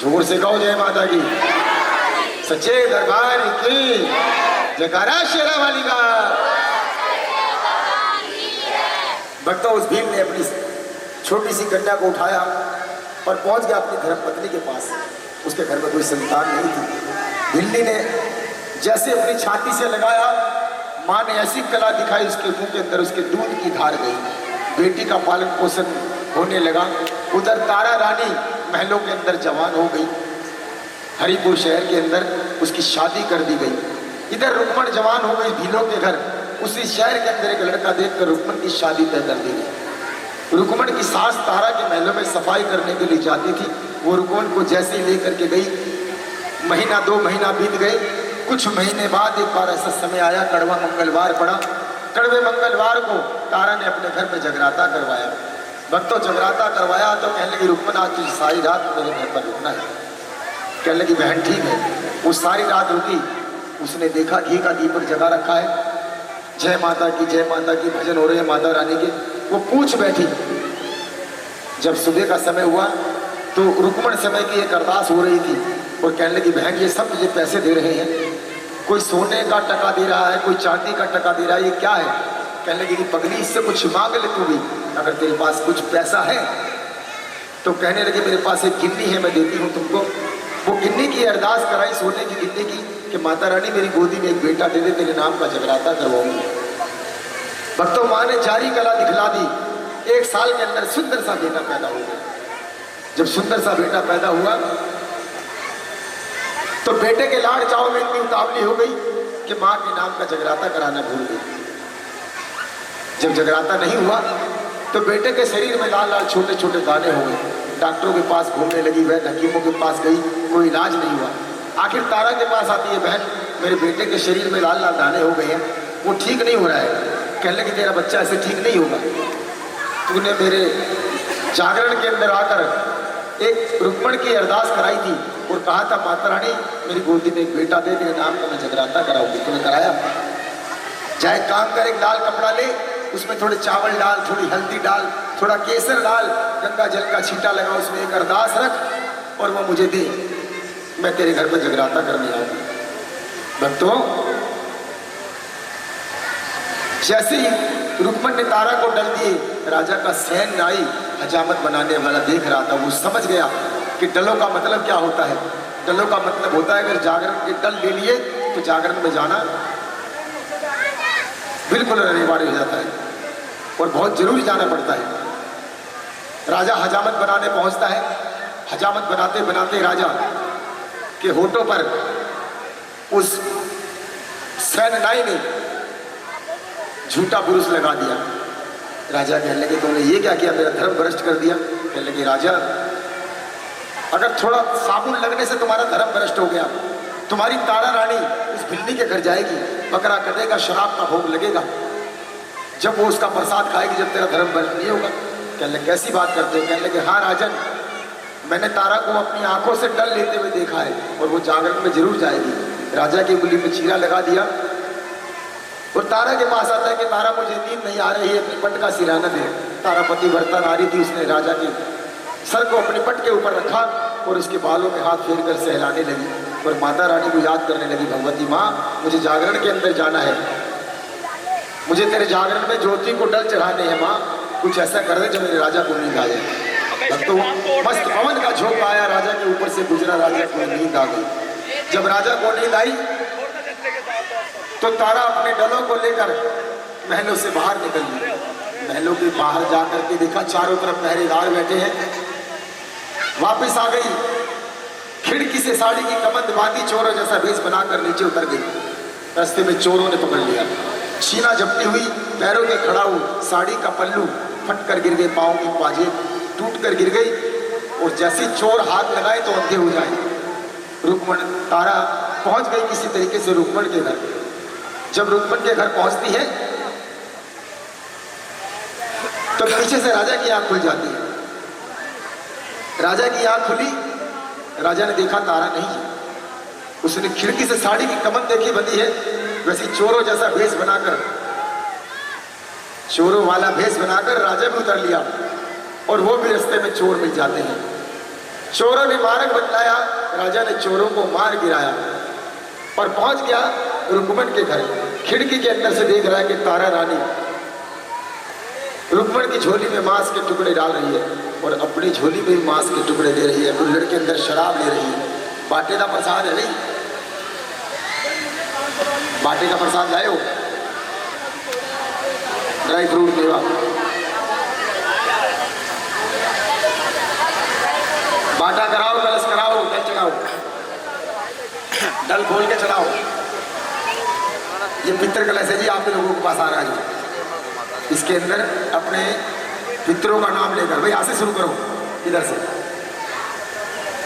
जोर से कहो जय माता की, सच्चे दरबार की जयकारा शेरा वाली का। भक्तों, उस भील ने अपनी छोटी सी कन्या को उठाया और पहुंच गया अपनी धर्मपत्नी के पास। उसके घर में कोई संतान नहीं थी। भिल्ली ने जैसे अपनी छाती से लगाया, माँ ने ऐसी कला दिखाई, उसके मुंह के अंदर उसके दूध की धार गई। बेटी का पालन पोषण होने लगा। उधर तारा रानी महलों के अंदर जवान हो गई। हरिपुर शहर के अंदर उसकी शादी कर दी गई। इधर रुक्मण जवान हो गई भीलों के घर। उसी शहर के अंदर एक लड़का देखकर रुक्मण की शादी तय कर दी गई। रुक्मण की सास तारा के महलों में सफाई करने के लिए जाती थी। वो रुक्मण को जैसे ही लेकर के गई, महीना 2 महीना बीत गए। कुछ महीने बाद एक बार ऐसा समय आया, कड़वा मंगलवार पड़ा। कड़वे मंगलवार को तारा ने अपने घर में जगराता करवाया। भक्तों, जगराता करवाया तो कहने लगी, रुक्मण आज तुझे सारी रात मेरे घर पर रुकना है। कहने लगी, बहन ठीक है। वो सारी रात रुकी। उसने देखा घी का दीपक जगा रखा है, जय माता की भजन हो रहे हैं माता रानी के। वो पूछ बैठी। जब सुबह का समय हुआ तो रुक्मण समय की एक अरदास हो रही थी और कहने लगी, बहन ये सब मुझे पैसे दे रहे हैं, कोई सोने का टका दे रहा है, कोई चांदी का टका दे रहा है, ये क्या है? कहने लगी कि पगली इससे कुछ मांग ले तू भी, अगर तेरे पास कुछ पैसा है तो। कहने लगी, मेरे पास एक गिन्नी है, मैं देती हूँ तुमको। वो गिन्नी की अरदास कराई, सोने की गिन्नी की, कि माता रानी मेरी गोदी में एक बेटा दे दे, तेरे नाम का जगराता करवाऊंगी। भक्तों, माँ ने जारी कला दिखला दी। 1 साल के अंदर सुंदर सा बेटा पैदा हो गया। जब सुंदर सा बेटा पैदा हुआ तो बेटे के लाड़ चाव में इतनी उतावली हो गई कि माँ के नाम का जगराता कराना भूल गई। जब जगराता नहीं हुआ तो बेटे के शरीर में लाल लाल छोटे छोटे दाने हो गए। डॉक्टरों के पास घूमने लगी, वह हकीमों के पास गई, कोई इलाज नहीं हुआ। आखिर तारा के पास आती है, बहन मेरे बेटे के शरीर में लाल लाल दाने हो गए हैं, वो ठीक नहीं हो रहा है। कहने लगी, तेरा बच्चा ऐसे ठीक नहीं होगा। तूने मेरे जागरण के अंदर आकर एक रुक्मण की अरदास कराई थी और कहा था, माता रानी मेरी गोदी में एक बेटा दे, तेरे नाम का मैं जगराता कराऊंगी। तूने कराया? जाए काम कर, एक लाल कपड़ा ले, उसमें थोड़े चावल डाल, थोड़ी हल्दी डाल, थोड़ा केसर डाल, गंगा जल का छींटा लगा, उसमें एक अरदास रख और वो मुझे दे, मैं तेरे घर पर जगराता करने आऊंगी। भक्तों, जैसे ही रुक्मण ने तारा को डल दिए, राजा का सैन्य आई हजामत बनाने वाला देख रहा था। वो समझ गया कि डलों का मतलब क्या होता है। डलों का मतलब होता है, अगर जागरण के डल ले लिए तो जागरण में जाना बिल्कुल अनिवार्य हो जाता है और बहुत जरूरी जाना पड़ता है। राजा हजामत बनाने पहुंचता है। हजामत बनाते बनाते राजा के होठों पर उस सैन्यनाई ने झूठा पुरुष लगा दिया। राजा कहने लगे, तुमने ये क्या किया, मेरा धर्म भ्रष्ट कर दिया। कहने लगे, राजा अगर थोड़ा साबुन लगने से तुम्हारा धर्म भ्रष्ट हो गया, तुम्हारी तारा रानी उस भिल्ली के घर जाएगी, बकरा कटेगा, शराब का भोग लगेगा, जब वो उसका प्रसाद खाएगी, जब तेरा धर्म भ्रष्ट नहीं होगा। कहने लगे, कैसी बात करते हो? कहने लगे, हाँ राजन, मैंने तारा को अपनी आंखों से डल लेते हुए देखा है और वो जागरण में जरूर जाएगी। राजा की उंगली में चीरा लगा दिया और तारा के पास आता है कि तारा मुझे नींद नहीं आ रही है, अपनी पट का सिराना दे। तारा पतिव्रता नारी थी, उसने राजा के सर को अपने पट के ऊपर रखा और उसके बालों में हाथ फेर कर सहलाने लगी पर माता रानी को याद करने लगी, भगवती माँ मुझे जागरण के अंदर जाना है, मुझे तेरे जागरण में ज्योति को डल चढ़ाने हैं माँ, कुछ ऐसा कर दे जो मेरे राजा को नींद आ जाए। तो मस्त पवन का झोंका आया, राजा के ऊपर से गुजरा, राजा को नींद आ गई। जब राजा को नींद आई तो तारा अपने डलों को लेकर महलों से बाहर निकल गई। महलों के बाहर जाकर के देखा चारों तरफ पहरेदार बैठे हैं। वापस आ गई, खिड़की से साड़ी की कमंद बांधी, चोरों जैसा भेष बनाकर नीचे उतर गई। रास्ते में चोरों ने पकड़ लिया, छीना झपटी हुई, पैरों के खड़ाऊ, साड़ी का पल्लू फट कर गिर गए, पाँव की पाजे टूट कर गिर गई, और जैसे चोर हाथ लगाए तो अंधे हो जाए। रुक्मण तारा पहुंच गई किसी तरीके से रुक्मण के घर। जब रुक्मण के घर पहुंचती है तो पीछे से राजा की आंख खुल जाती है। राजा की आंख खुली, राजा ने देखा तारा नहीं है। उसने खिड़की से साड़ी की कमर देखी बंधी है, वैसे चोरों जैसा भेष बनाकर, चोरों वाला भेष बनाकर राजा भी उतर लिया, और वो भी रास्ते में चोर मिल जाते हैं। चोरों ने मार्ग बतलाया, राजा ने चोरों को मार गिराया और पहुंच गया रुक्मण के घर। खिड़की के अंदर से देख रहा है कि तारा रानी रुक्मण की झोली में मांस के टुकड़े डाल रही है और अपनी झोली में मांस के टुकड़े दे रही है, कुल्हड़ के अंदर शराब ले रही है। बाटे का प्रसाद है नहीं, बाटे का प्रसाद लाए हो, ड्राई फ्रूट मेवा, बाटा कराओ, कलश कराओ, डल चढ़ाओ, डल खोल के चढ़ाओ। ये पितर कलश है जी, आप लोगों के पास आ रहा है। इसके अंदर अपने पितरों का नाम लेकर, भाई ऐसे शुरू करो, इधर से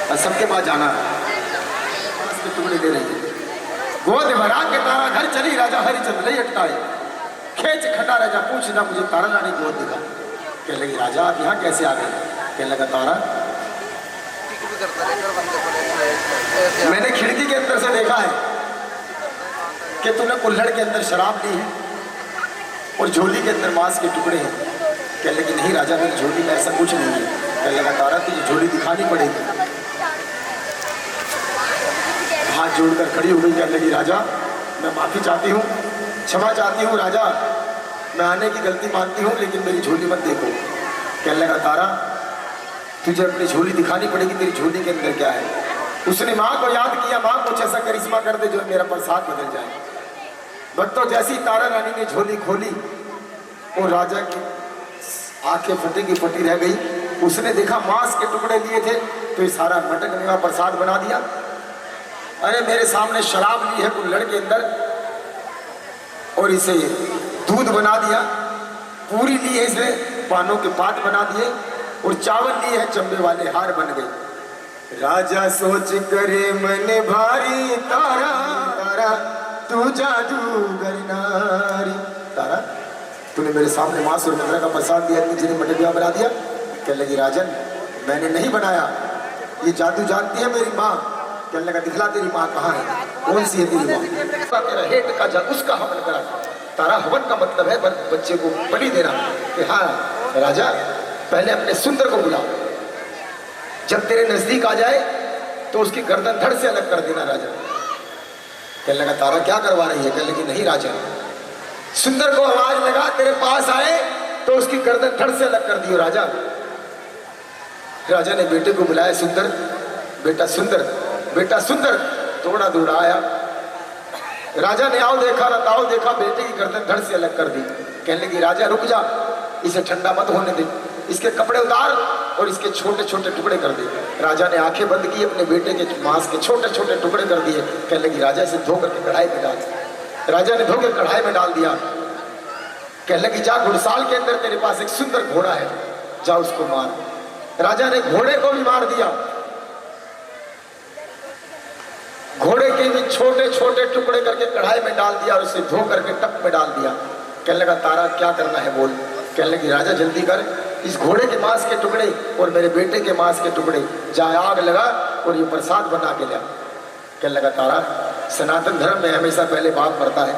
और सबके पास जाना है। टुकड़े दे रही है, गोद भरा के तारा घर चली, राजा हरिचंद्र नहीं अटकाए, खेच खटा राजा पूछना मुझे तारा रानी गोद दिखा। कहने लगी राजा आप यहाँ कैसे आ गए? कहने लगा तारा मैंने खिड़की के अंदर से देखा है कि तूने कुल्हड़ के अंदर शराब ली है और झोली के अंदर मांस के टुकड़े हैं। कहने लगी नहीं राजा मेरी झोली में ऐसा कुछ नहीं है। कहने लगा तारा तुझे झोली दिखानी पड़ेगी। हाथ जोड़कर खड़ी हो गई, कहने लगी राजा मैं माफी चाहती हूँ, क्षमा चाहती हूँ राजा, मैं आने की गलती मानती हूँ, लेकिन मेरी झोली मत देखो। कहने लगा तारा तुझे अपनी झोली दिखानी पड़ेगी, तेरी झोली के अंदर क्या है। उसने माँ को याद किया, माँ कुछ ऐसा करिश्मा कर दे जो मेरा प्रसाद बदल जाए। भक्तों जैसी तारा रानी ने झोली खोली और राजा की आंखें फटी की फटी रह गई। उसने देखा मांस के टुकड़े लिए थे तो ये सारा मटन मेवा प्रसाद बना दिया। अरे मेरे सामने शराब ली है कुल्हड़ के अंदर और इसे दूध बना दिया, पूरी ली है इसे पानों के पात बना दिए और चावल लिए है चंबे वाले हार बन गए। राजा सोच करे मन भारी, तारा तारा तू जादूगर नारी। तारा तूने मेरे सामने मांस और मदरा का प्रसाद दिया, मुझे मटन मेवा बना दिया। कहने लगी राजन मैंने नहीं बनाया, ये जादू जानती है मेरी माँ। कहने लगा दिखला तेरी माँ कहाँ है, कौन सी है तेरी माँ। तेरा हेट का जादू उसका हवन करा। तारा हवन का मतलब है बच्चे को बलि देना। कि हाँ राजा पहले अपने सुंदर को बुलाओ, जब तेरे नजदीक आ जाए तो उसकी गर्दन धड़ से अलग कर देना राजा। कहने लगा तारा क्या करवा रही है? कहने लगी नहीं राजा, सुंदर को आवाज लगा तेरे पास आए तो उसकी गर्दन धड़ से अलग कर दियो राजा। राजा ने बेटे को बुलाया, सुंदर बेटा सुंदर बेटा सुंदर, दौड़ा दौड़ा आया। राजा ने आओ देखा ना ताओ देखा, बेटे की गर्दन धड़ से अलग कर दी। कहने लगी राजा रुक जा, इसे ठंडा मत होने दे, इसके कपड़े उतार और इसके छोटे छोटे टुकड़े कर दे। राजा ने आंखें बंद की, अपने बेटे के मांस के छोटे छोटे टुकड़े कर दिए। कहने लगी राजा इसे धो करके कढ़ाई में डाल। राजा ने धो के कढ़ाई में डाल दिया। कहने लगी जा घुड़साल के अंदर तेरे पास एक सुंदर घोड़ा है, जा उसको मार। राजा ने घोड़े को भी मार दिया, घोड़े के भी छोटे छोटे टुकड़े करके कढ़ाई में डाल दिया और उसे धो करके टप में डाल दिया। कहने लगा तारा क्या करना है बोल। कहने लगी राजा जल्दी कर, इस घोड़े के मांस के टुकड़े और मेरे बेटे के मांस के टुकड़े जा आग लगा और ये प्रसाद बना के लिया। कहने लगा तारा सनातन धर्म में हमेशा पहले बाप मरता है,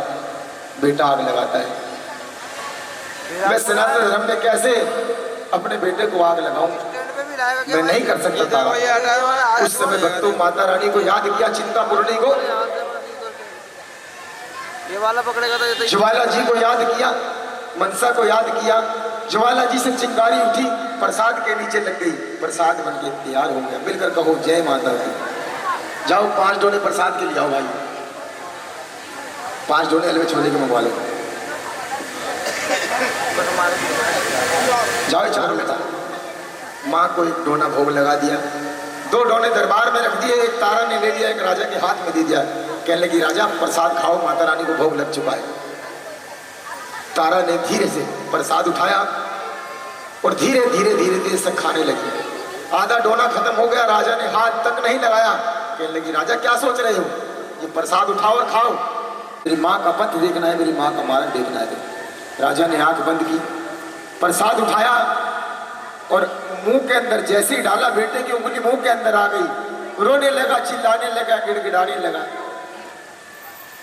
बेटा आग लगाता है। मैं सनातन धर्म में कैसे अपने बेटे को आग लगाऊं? भी लाएगा क्या? मैं नहीं कर सकता था। ये हटाया हुआ है। उस समय भक्तों माता रानी को याद किया, चिंतामणि को, ये वाला पकड़ेगा तो ये तो ज्वाला जी को याद किया, मनसा को याद किया। ज्वाला जी से चिंगारी उठी, प्रसाद के नीचे लग गई, प्रसाद बन के तैयार हो गया। मिलकर कहो जय माता दी। जाओ 5 डोले प्रसाद के लिए आओ भाई, 5 डोले हलवे छोले के मंगवा लो। जाओ 4 में था। माँ को 1 डोना भोग लगा दिया, 2 डोने दरबार में रख दिए, 1 तारा ने ले लिया, 1 राजा के हाथ में दे दिया। कहने लगी राजा प्रसाद खाओ, माता रानी को भोग लग चुका है। तारा ने धीरे से प्रसाद उठाया और धीरे धीरे धीरे धीरे से खाने लगी। आधा डोना खत्म हो गया, राजा ने हाथ तक नहीं लगाया। कहने लगी राजा क्या सोच रहे हो, ये प्रसाद उठाओ और खाओ। मेरी माँ का पथ देखना है, मेरी माँ का मार्ग देखना है। राजा ने आंख बंद की, प्रसाद उठाया और मुंह के अंदर जैसे ही डाला, बेटे की उंगली मुंह के अंदर आ गई। रोने लगा, चिल्लाने लगा, गिड़गिड़ाने लगा।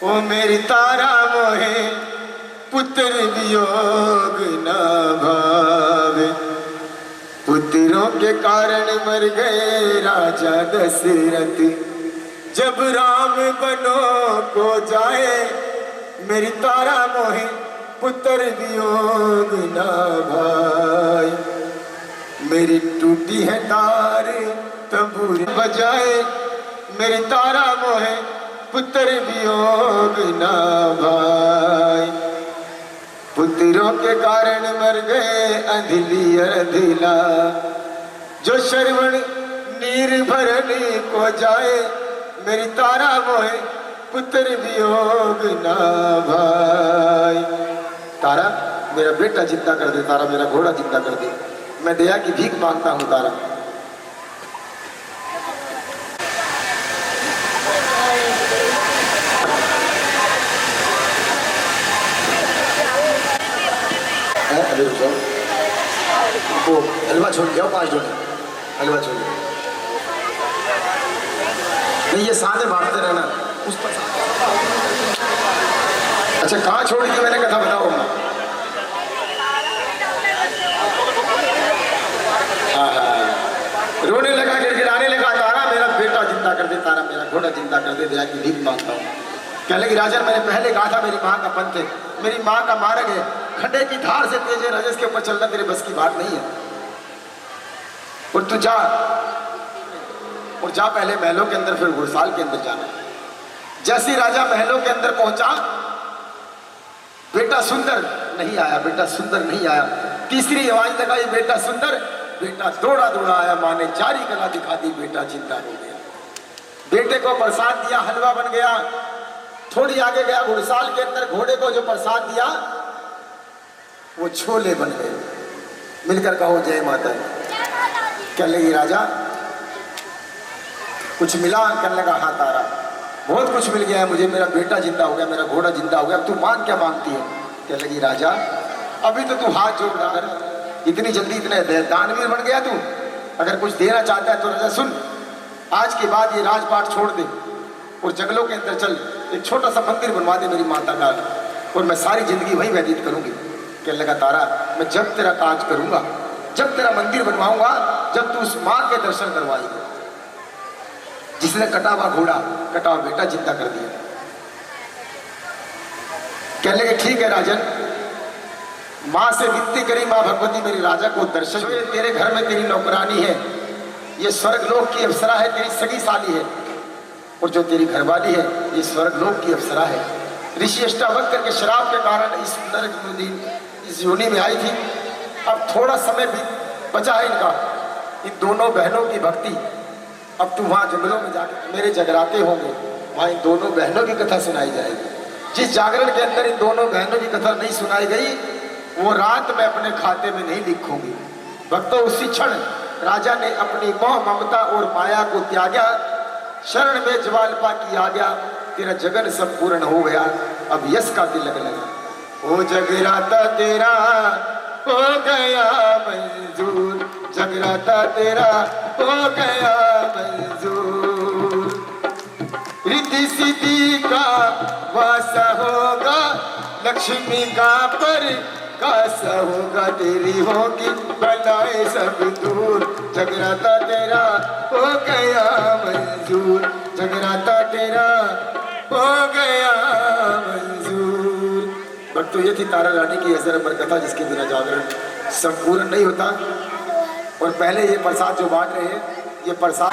ओ मेरी तारा मोहे पुत्र वियोग न भावे, पुत्रों के कारण मर गए राजा दशरथ। जब राम बनो को जाए, मेरी तारा मोहे पुत्र वियोग न भाई। मेरी टूटी है तार तंबूरी बजाए, मेरी तारा मोहे पुत्र वियोग न भाई। पुत्रों के कारण मर गए अंधिली अंधिला, जो श्रवण नीर भरने को जाए, मेरी तारा मोहे पुत्र वियोग न भाई। तारा मेरा बेटा जिंदा कर दे, तारा मेरा घोड़ा जिंदा कर दे, मैं दया की भीख मांगता हूं तारा। अभी रुक जाओ, उनको हलवा छोड़ जाओ, 5 डोले हलवा छोड़ जाओ। नहीं ये साथ में बांटते रहना उस पर। अच्छा कहाँ छोड़ के मैंने कथा बताओ। रोने लगा, गिड़गिड़ाने लगा, तारा मेरा बेटा जिंदा कर दे, तारा मेरा घोड़ा जिंदा कर दे, दया की भीख मांगता हूँ। कहने लगी राजन मैंने पहले कहा था मेरी माँ का पंथ है, मेरी माँ का मार्ग है, खड्डे की धार से तेज रजस के ऊपर चलना तेरे बस की बात नहीं है। और तू जा, और जा पहले महलों के अंदर, फिर घुड़साल के अंदर जाना। जैसे राजा महलों के अंदर पहुंचा, बेटा सुंदर नहीं आया, बेटा सुंदर नहीं आया। तीसरी आवाज लगाई बेटा सुंदर, बेटा दौड़ा दौड़ा आया। माँ ने 4 कला दिखा दी, बेटा जिंदा हो गया। बेटे को प्रसाद दिया, हलवा बन गया। थोड़ी आगे गया, घुड़साल के अंदर घोड़े को जो प्रसाद दिया वो छोले बन गए। मिलकर कहो जय माता दी। कहने लगी राजा कुछ मिला? कहने लगा हाँ तारा बहुत कुछ मिल गया है मुझे, मेरा बेटा जिंदा हो गया, मेरा घोड़ा जिंदा हो गया। अब तू मांग क्या मांगती है? कहने लगी राजा अभी तो तू हाथ जोड़ कर, इतनी जल्दी इतने दानवीर बन गया तू, अगर कुछ देना चाहता है तो राजा सुन, आज के बाद ये राजपाट छोड़ दे और जंगलों के अंदर चल, एक छोटा सा मंदिर बनवा दे मेरी माता का, और मैं सारी जिंदगी वहीं व्यतीत करूंगी। कहने लगा तारा मैं जब तेरा काज करूंगा, जब तेरा मंदिर बनवाऊंगा, जब तू उस माँ के दर्शन करवाएगी जिसने कटा हुआ घोड़ा, कटा हुआ बेटा जिंदा कर दिया। कहने लगे ठीक है राजन, माँ से विनती करी, माँ भगवती मेरी राजा को दर्शन, तेरे घर में तेरी नौकरानी है, ये स्वर्गलोक की अप्सरा है, तेरी सगी साली है, और जो तेरी घरवाली है ये स्वर्गलोक की अप्सरा है। ऋषि अष्टावक्र के श्राप के कारण इस इस योनि में आई थी। अब थोड़ा समय भी बचा है इनका, इन दोनों बहनों की भक्ति। अब तू वहाँ जंगलों में जाके मेरे जगराते होंगे, वहाँ इन दोनों बहनों की कथा सुनाई जाएगी। जिस जागरण के अंदर इन दोनों बहनों की कथा नहीं सुनाई गई, वो रात मैं अपने खाते में नहीं लिखूंगी। भक्तों उसी क्षण राजा ने अपनी मोह ममता और माया को त्यागा, शरण में ज्वालपा की आ गया, तेरा जगन संपूर्ण हो गया, अब यश का तिलक लगा। ओ जगराता तेरा हो गया मंजूर, जगराता तेरा हो गया मंजूर, रिद्धि सिद्धि का वासा होगा, लक्ष्मी का पर कासा होगा तेरी होगी बनाए सब दूर जगराता तेरा हो गया मंजूर जगराता तेरा हो गया मंजूर। बट तो ये थी तारा रानी की असर अमर कथा जिसके बिना जागरण संपूर्ण नहीं होता। और पहले ये प्रसाद जो बांट रहे हैं ये प्रसाद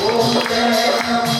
ओम जय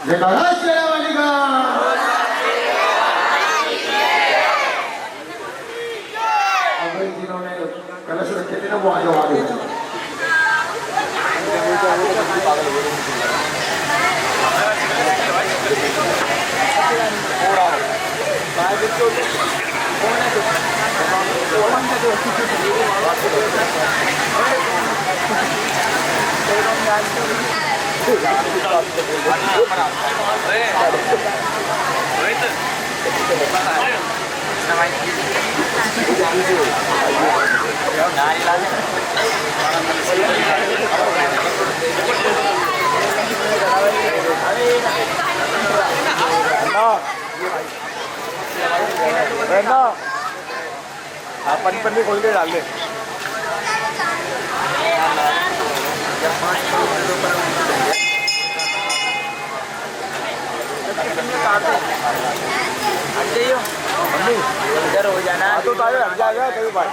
जयकारा शेरा वाली का। अब भाई जिन्होंने कलश रखे थे ना वो आगे आगे अपन भी खोल के डाल दे। इधर हो जाना तो तारे हट जाएगा कभी बात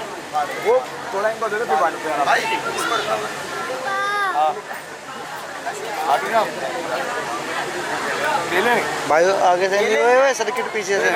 वो थोड़ा इनको दे दो फिर बात भाई आगे ना भाई आगे से नहीं हुए सर्किट पीछे से